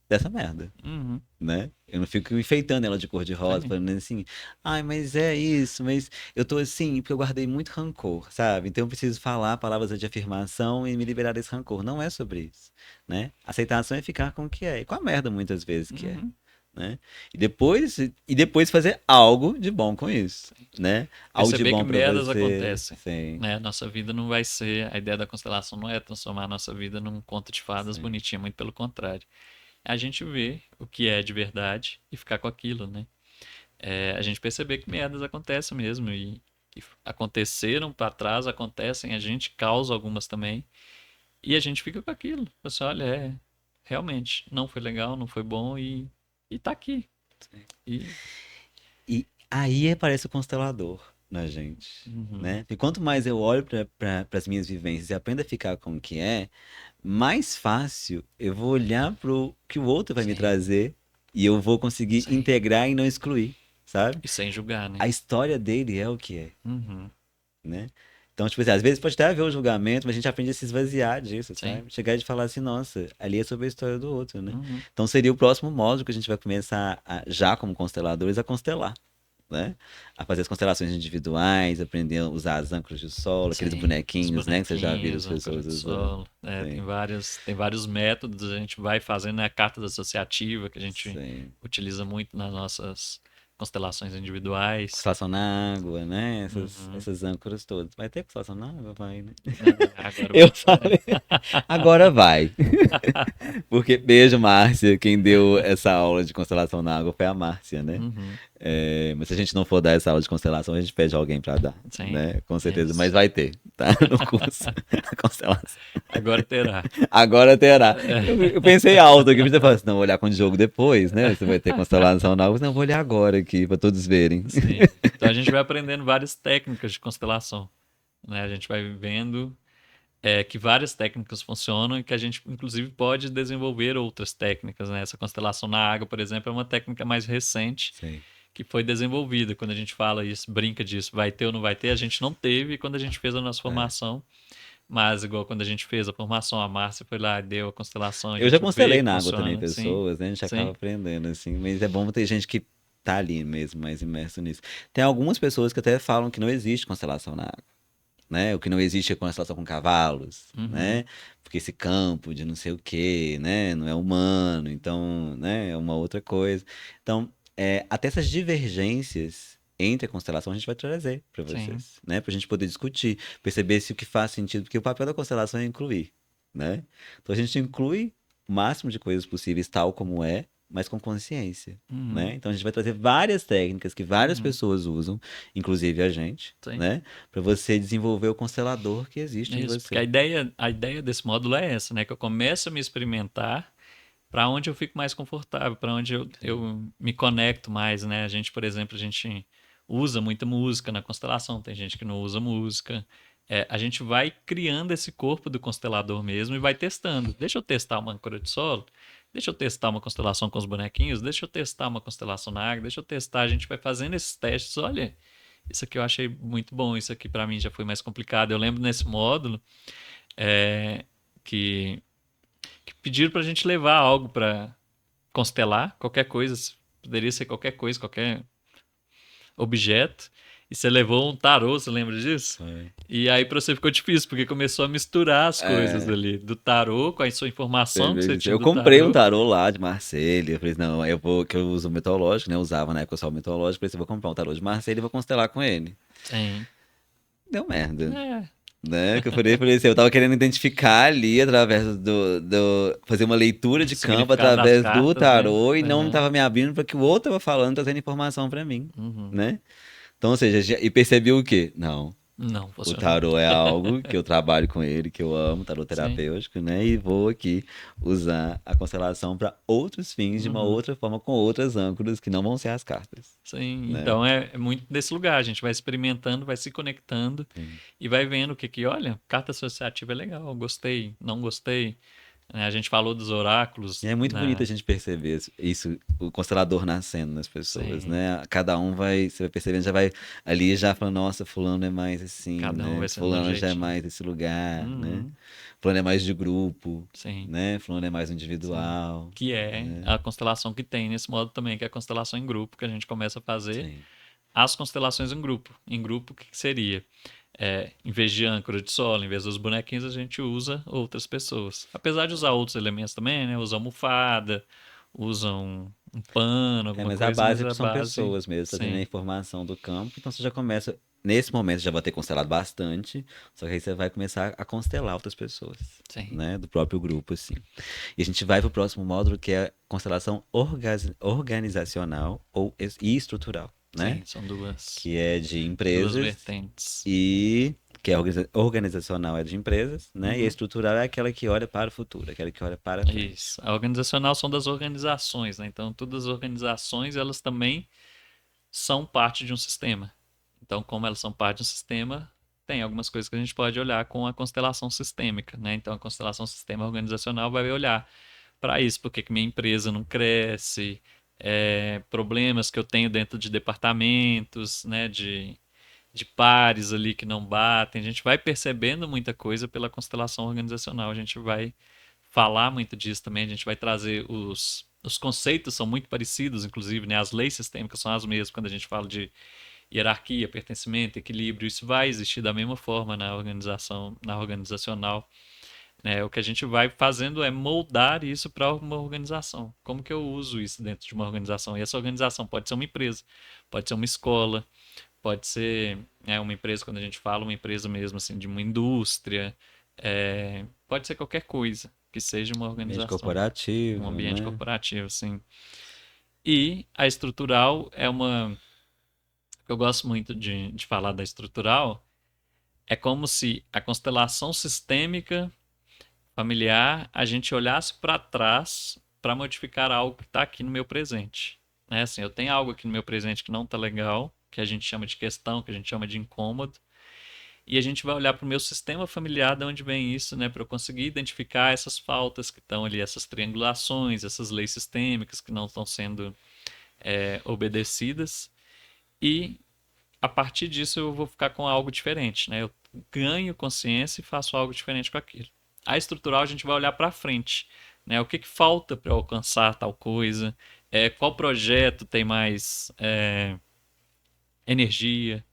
dessa merda, Uhum, né? Eu não fico enfeitando ela de cor de rosa, sim. falando assim, ai, mas é isso, mas eu tô assim, porque eu guardei muito rancor, sabe? Então eu preciso falar palavras de afirmação e me liberar desse rancor. Não é sobre isso, né? Aceitação é ficar com o que é, e com a merda muitas vezes que é, Uhum. né? E depois fazer algo de bom com isso, né? Algo de Perceber que bom pra merdas você, acontecem. sim, Né? Nossa vida não vai ser. A ideia da constelação não é transformar a nossa vida num conto de fadas sim. bonitinho, muito pelo contrário. É a gente ver o que é de verdade e ficar com aquilo, né? É a gente perceber que merdas acontecem mesmo e aconteceram para trás, acontecem, a gente causa algumas também e a gente fica com aquilo. Você olha, realmente não foi legal, não foi bom e tá aqui. E E aí aparece o constelador na gente, uhum, né? E quanto mais eu olho para as minhas vivências e aprendo a ficar com o que é, mais fácil eu vou olhar pro que o outro vai me sim, trazer e eu vou conseguir sim. integrar e não excluir, sabe? E sem julgar, né? A história dele é o que é, Uhum, né? Então, tipo assim, às vezes pode até haver o julgamento, mas a gente aprende a se esvaziar disso, sim. sabe? Chegar e falar assim, nossa, ali é sobre a história do outro, né? Uhum. Então seria o próximo módulo que a gente vai começar, já como consteladores, a constelar, né? A fazer as constelações individuais, aprender a usar as âncoras de solo, aqueles Sim, os bonequinhos, né? Que você já viu as bonequinhos, âncora pessoas de usando. solo, Sim, tem vários métodos, a gente vai fazendo, né, a carta associativa que a gente sim, utiliza muito nas nossas constelações individuais. Constelação na água, né? Uhum. Essas âncoras todas. Vai ter constelação na água? Vai, né? Agora Eu vai ter. falei, agora vai. Porque, beijo, Márcia. Quem deu essa aula de constelação na água foi a Márcia, né? Uhum. Mas se a gente não for dar essa aula de constelação, a gente pede alguém pra dar, Sim, né? Com é certeza. Mas isso. vai ter, tá? No curso. A constelação. Agora terá. Agora terá. É. Eu pensei alto aqui, mas eu falei assim, não, vou olhar com o jogo depois, né? Você vai ter constelação na água. Não, vou olhar agora aqui, pra todos verem. Sim. Então a gente vai aprendendo várias técnicas de constelação, né? A gente vai vendo que várias técnicas funcionam e que a gente, inclusive, pode desenvolver outras técnicas, né? Essa constelação na água, por exemplo, é uma técnica mais recente Sei. que foi desenvolvida. Quando a gente fala isso, brinca disso, vai ter ou não vai ter, a gente não teve quando a gente fez a nossa É. formação. Mas, igual quando a gente fez a formação, a Márcia foi lá, deu a constelação, a Eu já gente vê constelei que na água também funciona. Sim, pessoas, né? A gente acaba sim. aprendendo, assim. Mas é bom ter gente que tá ali mesmo, mais imerso nisso. Tem algumas pessoas que até falam que não existe constelação na água, né? O que não existe é constelação com cavalos, Uhum. né? Porque esse campo de não sei o quê, né? Não é humano, então, né? É uma outra coisa. Então, até essas divergências entre a constelação a gente vai trazer para Sim. vocês, né? Pra gente poder discutir, perceber se o que faz sentido, porque o papel da constelação é incluir, né? Então a gente inclui o máximo de coisas possíveis tal como é, mas com consciência, Uhum. né? Então a gente vai trazer várias técnicas que várias Uhum. pessoas usam, inclusive a gente, Sim. né? Para você desenvolver o constelador que existe em Isso, porque você. a ideia desse módulo é essa, né? Que eu começo a me experimentar para onde eu fico mais confortável, para onde Sim. eu me conecto mais, né? A gente, por exemplo, a gente usa muita música na constelação, tem gente que não usa música. A gente vai criando esse corpo do constelador mesmo e vai testando. Deixa eu testar uma âncora de solo, deixa eu testar uma constelação com os bonequinhos, deixa eu testar uma constelação na água, deixa eu testar. A gente vai fazendo esses testes. Olha, isso aqui eu achei muito bom, isso aqui para mim já foi mais complicado. Eu lembro nesse módulo é, que, que pediram para a gente levar algo para constelar, qualquer coisa, poderia ser qualquer coisa, qualquer objeto. E você levou um tarô, você lembra disso? Foi. E aí pra você ficou difícil, porque começou a misturar as coisas É, ali, do tarô, com a sua informação que você tinha eu do comprei um tarô. tarô lá de Marselha. Eu falei, não, eu vou, que eu uso o mitológico, né? Eu usava na época só o mitológico. Eu falei, assim, eu vou comprar um tarô de Marselha e vou constelar com ele. Sim. Deu merda. É. Né? Que eu falei assim, eu tava querendo identificar ali através fazer uma leitura O de campo significado das através do cartas, né? tarô e não Aham. tava me abrindo para que o outro tava falando, trazendo informação para mim, Uhum. né? Então, ou seja, e percebi o quê? Não, Não o funcionou. tarô é algo que eu trabalho com ele, que eu amo, tarô Sim. terapêutico, né? E vou aqui usar a constelação para outros fins, de uma Uhum. outra forma, com outras âncoras que não vão ser as cartas, Sim. né? Então é muito desse lugar. A gente vai experimentando, vai se conectando Sim. e vai vendo o que que, olha, carta associativa é legal, gostei, não gostei. A gente falou dos E oráculos, é muito bonito a né? gente perceber isso, o constelador nascendo nas pessoas, Sim, né? Cada um vai, você vai percebendo, já vai ali já falando, nossa, fulano é mais assim, cada um né? vai sendo de um Fulano já é jeitinho. mais desse lugar, né? Uhum, Fulano é mais de grupo, sim, né? Fulano é mais sim. individual, Que é né? a constelação que tem nesse modo também, que é a constelação em grupo, que a gente começa a fazer Sim, as constelações em grupo. Em grupo, o que que seria? Em vez de âncora de solo, em vez dos bonequinhos, a gente usa outras pessoas. Apesar de usar outros elementos também, né? Usa almofada, usa um pano, alguma mas a coisa, mas base a são base, pessoas mesmo, trazendo a sim, informação do campo, então você já começa, nesse momento você já vai ter constelado bastante, só que aí você vai começar a constelar outras pessoas, sim, né? Do próprio grupo, assim. E a gente vai para o próximo módulo, que é a constelação organizacional e estrutural, né? sim, são duas, Que é de duas empresas vertentes. e que é organizacional é de empresas, né? E a Uhum. estrutural é aquela que olha para o futuro, aquela que olha para frente. Isso. A organizacional são das organizações, né? Então, todas as organizações, elas também são parte de um sistema. Então, como elas são parte de um sistema, tem algumas coisas que a gente pode olhar com a constelação sistêmica, né? Então, a constelação sistema organizacional vai olhar para isso, por que que minha empresa não cresce, problemas que eu tenho dentro de departamentos, né? De pares ali que não batem. A gente vai percebendo muita coisa pela constelação organizacional. A gente vai falar muito disso também. A gente vai trazer os conceitos são muito parecidos, inclusive, né? As leis sistêmicas são as mesmas quando a gente fala de hierarquia, pertencimento, equilíbrio. Isso vai existir da mesma forma na organização, na organizacional. né? O que a gente vai fazendo é moldar isso para uma organização. Como que eu uso isso dentro de uma organização? E essa organização pode ser uma empresa, pode ser uma escola, pode ser, né, uma empresa, quando a gente fala uma empresa mesmo, assim, de uma indústria, pode ser qualquer coisa que seja uma Ambiente organização, um corporativo, ambiente né? corporativo, assim. E a estrutural é uma. Eu gosto muito de falar da estrutural. É como se a constelação sistêmica familiar a gente olhasse para trás para modificar algo que está aqui no meu presente. Né? Assim, eu tenho algo aqui no meu presente que não está legal, que a gente chama de questão, que a gente chama de incômodo, e a gente vai olhar para o meu sistema familiar, de onde vem isso, né? Para eu conseguir identificar essas faltas que estão ali, essas triangulações, essas leis sistêmicas que não estão sendo obedecidas. E a partir disso eu vou ficar com algo diferente, né? Eu ganho consciência e faço algo diferente com aquilo. A estrutural a gente vai olhar para frente, né? O que, que falta para alcançar tal coisa? Qual projeto tem mais energia?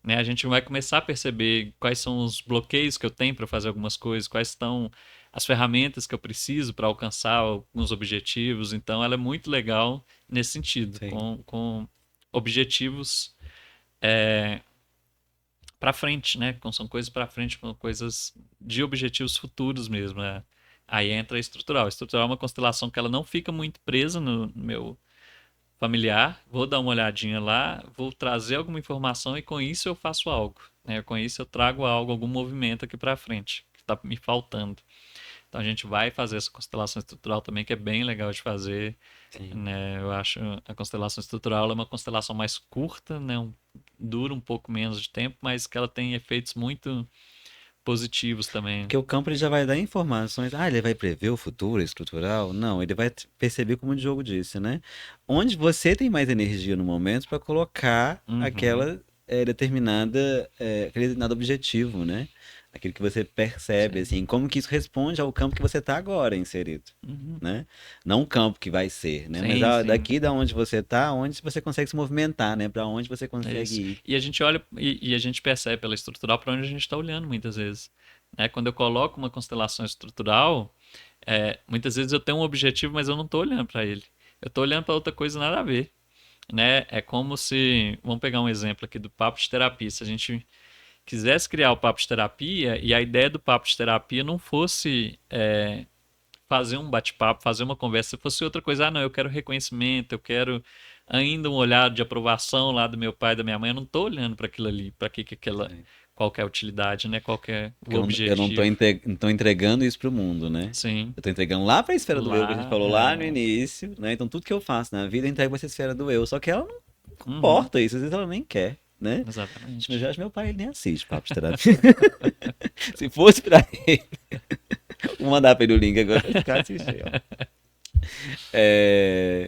Né? A gente vai começar a perceber quais são os bloqueios que eu tenho para fazer algumas coisas, quais são as ferramentas que eu preciso para alcançar alguns objetivos. Então, ela é muito legal nesse sentido, Sim. com objetivos para frente, né? São coisas para frente, com coisas de objetivos futuros mesmo. Né? Aí entra a estrutural. A estrutural é uma constelação que ela não fica muito presa no meu familiar. Vou dar uma olhadinha lá, vou trazer alguma informação e com isso eu faço algo. Né? Com isso eu trago algo, algum movimento aqui para frente que está me faltando. Então a gente vai fazer essa constelação estrutural também, que é bem legal de fazer. Sim. Né? Eu acho a constelação estrutural é uma constelação mais curta, né? Dura um pouco menos de tempo, mas que ela tem efeitos muito positivos também. Porque o campo ele já vai dar informações. Ah, ele vai prever o futuro estrutural? Não, ele vai perceber, como o Diogo disse, né? Onde você tem mais energia no momento para colocar Uhum, aquela aquele determinado objetivo, né? Aquilo que você percebe, sim. assim, como que isso responde ao campo que você está agora inserido, Uhum, né? Não o campo que vai ser, né? Mas sim, sim. daqui da onde você está, onde você consegue se movimentar, né? Para onde você É consegue isso. ir. E a gente olha e a gente percebe pela estrutural para onde a gente está olhando muitas vezes. Né? Quando eu coloco uma constelação estrutural, muitas vezes eu tenho um objetivo, mas eu não estou olhando para ele. Eu estou olhando para outra coisa nada a ver. Né? É como se, vamos pegar um exemplo aqui do papo de terapia. Se a gente quisesse criar o papo de terapia e a ideia do papo de terapia não fosse fazer um bate-papo, fazer uma conversa, se fosse outra coisa, ah, não, eu quero reconhecimento, eu quero ainda um olhar de aprovação lá do meu pai e da minha mãe, eu não estou olhando para aquilo ali, para que aquela, qual que é a utilidade, né? Qual que é o Porque eu não tô, objetivo. não tô entregando isso pro mundo, né? Sim, Eu tô entregando lá pra esfera do eu, que a gente lá, falou lá no início, né? Então tudo que eu faço na vida eu entrego pra essa esfera do eu. Só que ela não uhum, comporta isso, às vezes ela nem quer, né? exatamente. Já acho que meu pai ele nem assiste papo de terapia. Se fosse pra ele, vou mandar pra ele o link agora pra ficar assistindo, ó.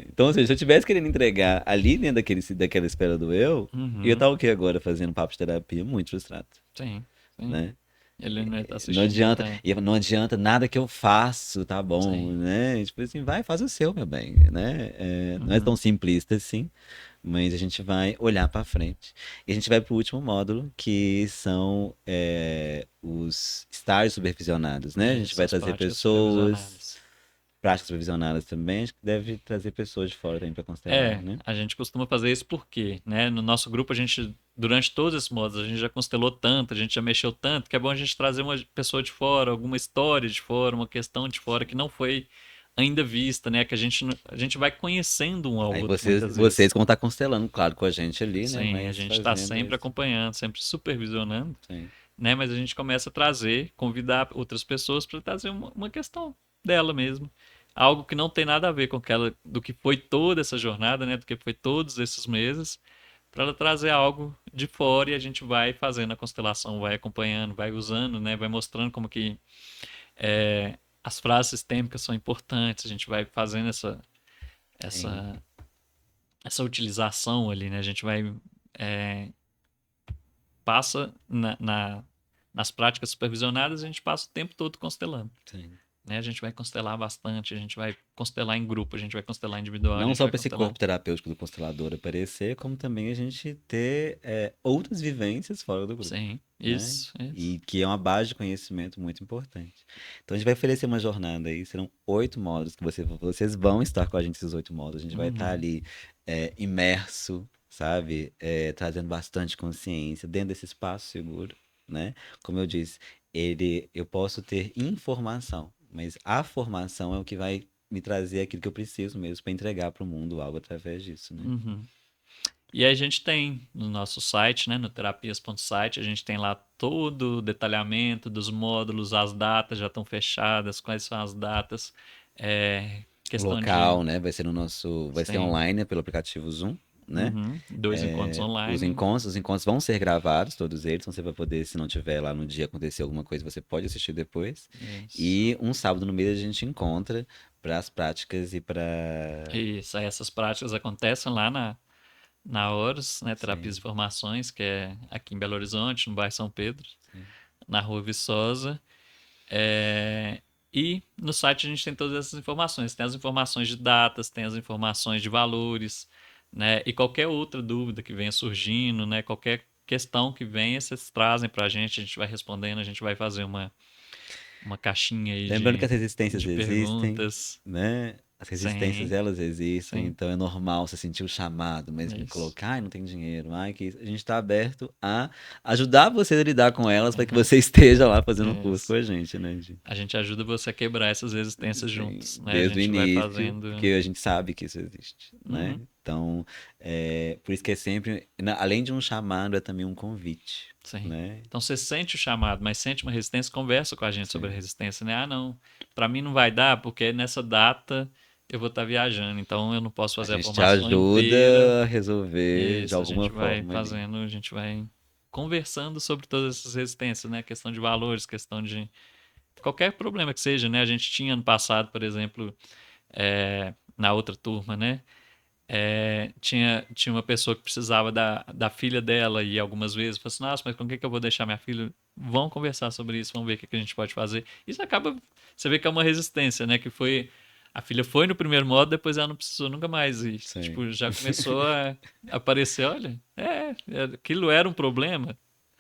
Então, ou seja, se eu tivesse querendo entregar ali dentro daquela esfera do eu ia Uhum, estar o que agora fazendo papo de terapia? Muito frustrado, sim, sim. né? Ele não está Não assistindo adianta, tanto. e não adianta nada que eu faço, tá bom, Sim. né? Tipo assim, vai, faz o seu, meu bem, né? Não é tão Uhum. simplista assim, mas a gente vai olhar pra frente. E a gente vai pro último módulo, que são os estágios supervisionados, né? A gente Isso, vai as trazer práticas pessoas, supervisionadas. práticas supervisionadas também, acho que deve trazer pessoas de fora também pra constelar, né? A gente costuma fazer isso porque, né, no nosso grupo a gente, durante todos esses modos, a gente já constelou tanto, a gente já mexeu tanto, que é bom a gente trazer uma pessoa de fora, alguma história de fora, uma questão de fora que não foi ainda vista, né, que a gente vai conhecendo um ao Aí outro muitas vocês vezes. vão estar constelando, claro, com a gente ali, né? Sim, a Mas gente está fazendo sempre isso. acompanhando, sempre supervisionando, Sim. né, mas a gente começa a trazer, convidar outras pessoas para trazer uma questão dela mesmo. Algo que não tem nada a ver com aquela do que foi toda essa jornada, né, do que foi todos esses meses, para ela trazer algo de fora e a gente vai fazendo a constelação, vai acompanhando, vai usando, né, vai mostrando como que as frases sistêmicas são importantes, a gente vai fazendo Sim. essa, essa utilização ali, né, a gente vai é, passa nas práticas supervisionadas, a gente passa o tempo todo constelando. Sim. né? A gente vai constelar bastante, a gente vai constelar em grupo, a gente vai constelar individual, a Não gente só vai para esse constelar. corpo terapêutico do constelador aparecer, como também a gente ter outras vivências fora do grupo, Sim, né? isso. E que é uma base de conhecimento muito importante. Então a gente vai oferecer uma jornada aí, serão 8 módulos que vocês vão estar com a gente esses 8 módulos. A gente vai estar Uhum, ali imerso, sabe? Trazendo bastante consciência dentro desse espaço seguro, né? Como eu disse, eu posso ter informação, mas a formação é o que vai me trazer aquilo que eu preciso mesmo para entregar para o mundo algo através disso, né? uhum. E aí a gente tem no nosso site, né, no terapias.site, a gente tem lá todo o detalhamento dos módulos, as datas já estão fechadas, quais são as datas, questão de, Local, né? Vai ser sim, online pelo aplicativo Zoom, né? uhum, 2 encontros Os online, encontros, os encontros vão ser gravados, todos eles, então você vai poder, se não tiver lá no dia acontecer alguma coisa, você pode assistir depois. isso. E um sábado no mês a gente encontra para as práticas e para. Isso, aí essas práticas acontecem lá na Horus, né, Terapias e Sim, Formações, que é aqui em Belo Horizonte, no bairro São Pedro, sim. na Rua Viçosa. É, e no site a gente tem todas essas informações. Tem as informações de datas, tem as informações de valores, né? E qualquer outra dúvida que venha surgindo, né? Qualquer questão que venha, vocês trazem para a gente vai respondendo, a gente vai fazer uma caixinha aí Lembrando que as resistências de existem, perguntas. né? As resistências, Sim, elas existem, sim, então é normal você sentir o chamado, mas é me isso. colocar, ai, não tem dinheiro, ai, que isso. A gente está aberto a ajudar você a lidar com elas para que Uhum, você esteja lá fazendo um é curso com isso. a gente, né, Gi? A gente ajuda você a quebrar essas resistências Sim, juntos, né? A desde o gente vai início, porque fazendo. a gente sabe que isso existe, né? Uhum, Então, por isso que é sempre, além de um chamado, é também um convite, sim. né? Então você sente o chamado, mas sente uma resistência, conversa com a gente sobre a Sim. resistência, né? Ah, não, para mim não vai dar porque nessa data eu vou estar viajando, então eu não posso A fazer a gente te formação inteira. ajuda a resolver de Isso, a alguma gente vai forma ali. fazendo, a gente vai conversando sobre todas essas resistências, né? Questão de valores, questão de qualquer problema que seja, né? A gente tinha ano passado, por exemplo, na outra turma, né? Tinha uma pessoa que precisava da filha dela e algumas vezes falou assim, nossa, mas com que eu vou deixar minha filha? Vamos conversar sobre isso, vamos ver o que a gente pode fazer. Isso acaba, você vê que é uma resistência, né? Que foi, a filha foi no primeiro modo, depois ela não precisou nunca mais. E, Sim. tipo, já começou a aparecer, olha, aquilo era um problema.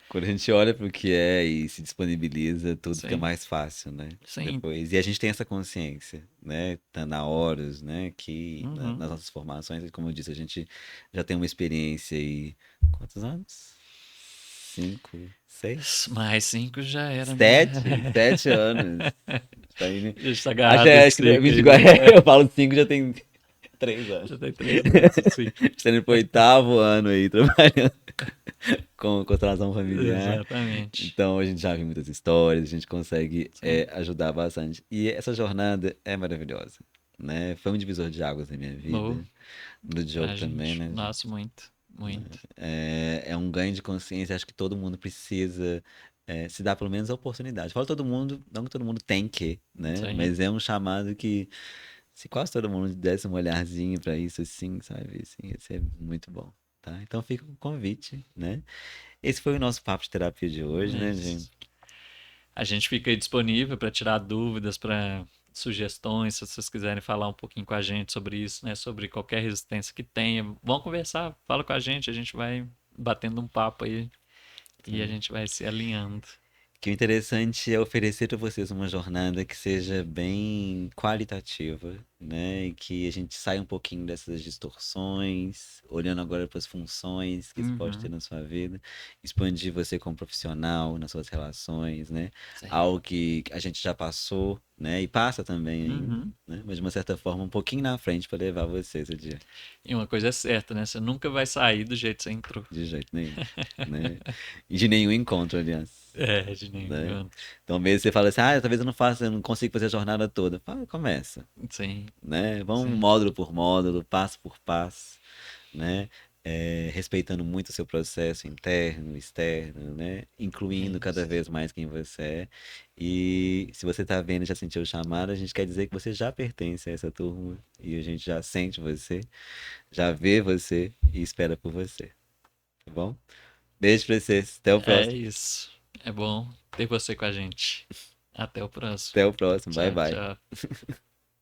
Quando a gente olha para o que é e se disponibiliza, tudo fica Sim, mais fácil, né? sim. Depois. E a gente tem essa consciência, né? Tá na Horus, né? Que Uhum. nas nossas formações, como eu disse, a gente já tem uma experiência aí. Quantos anos? 5, 6? Mais 5 já era, né? 7? 7 anos. Tá indo. Já está agarrado esse Acho que ciclo aí, né? eu falo 5, já tem 3 anos. Já tem 3 anos esse ciclo. Está indo pro 8º ano aí, trabalhando com constelação familiar. Exatamente. Então a gente já viu muitas histórias, a gente consegue Sim. ajudar bastante. E essa jornada é maravilhosa, né? Foi um divisor de águas na minha No, vida, do Diogo pra também, gente. né, gente? Nossa, muito. Muito. É um ganho de consciência, acho que todo mundo precisa se dar pelo menos a oportunidade. Fala todo mundo, não que todo mundo tem que, né? Sim. Mas é um chamado que, se quase todo mundo desse um olharzinho pra isso, assim, sabe? Assim, ia ser muito bom, tá? Então fica o convite, né? Esse foi o nosso papo de terapia de hoje, É né, gente? isso. A gente fica aí disponível para tirar dúvidas, para sugestões, se vocês quiserem falar um pouquinho com a gente sobre isso, né? Sobre qualquer resistência que tenha. Vão conversar, fala com a gente vai batendo um papo aí e a gente vai se alinhando. Que o interessante é oferecer para vocês uma jornada que seja bem qualitativa, né? E que a gente saia um pouquinho dessas distorções, olhando agora para as funções que isso pode ter Uhum. na sua vida, expandir você como profissional, nas suas relações, né? Sim. Algo que a gente já passou, né? E passa também ainda, Uhum. né? Mas de uma certa forma um pouquinho na frente para levar vocês adiante. E uma coisa é certa, né? Você nunca vai sair do jeito que você entrou. De jeito nenhum, né? E de nenhum encontro, aliás. É, de nenhum Né? outro. Então, mesmo você fala assim, talvez eu não faça, eu não consigo fazer a jornada toda. Fala, começa, Sim, né? Vamos sim. módulo por módulo, passo por passo, né? Respeitando muito o seu processo interno, externo, né? Incluindo cada Isso. vez mais quem você é. E se você tá vendo e já sentiu o chamado, a gente quer dizer que você já pertence a essa turma e a gente já sente você, já vê você e espera por você, tá bom? Beijo pra vocês, até o É próximo. isso. É bom ter você com a gente. Até o próximo. Até o próximo. Bye, Tchau, bye. tchau.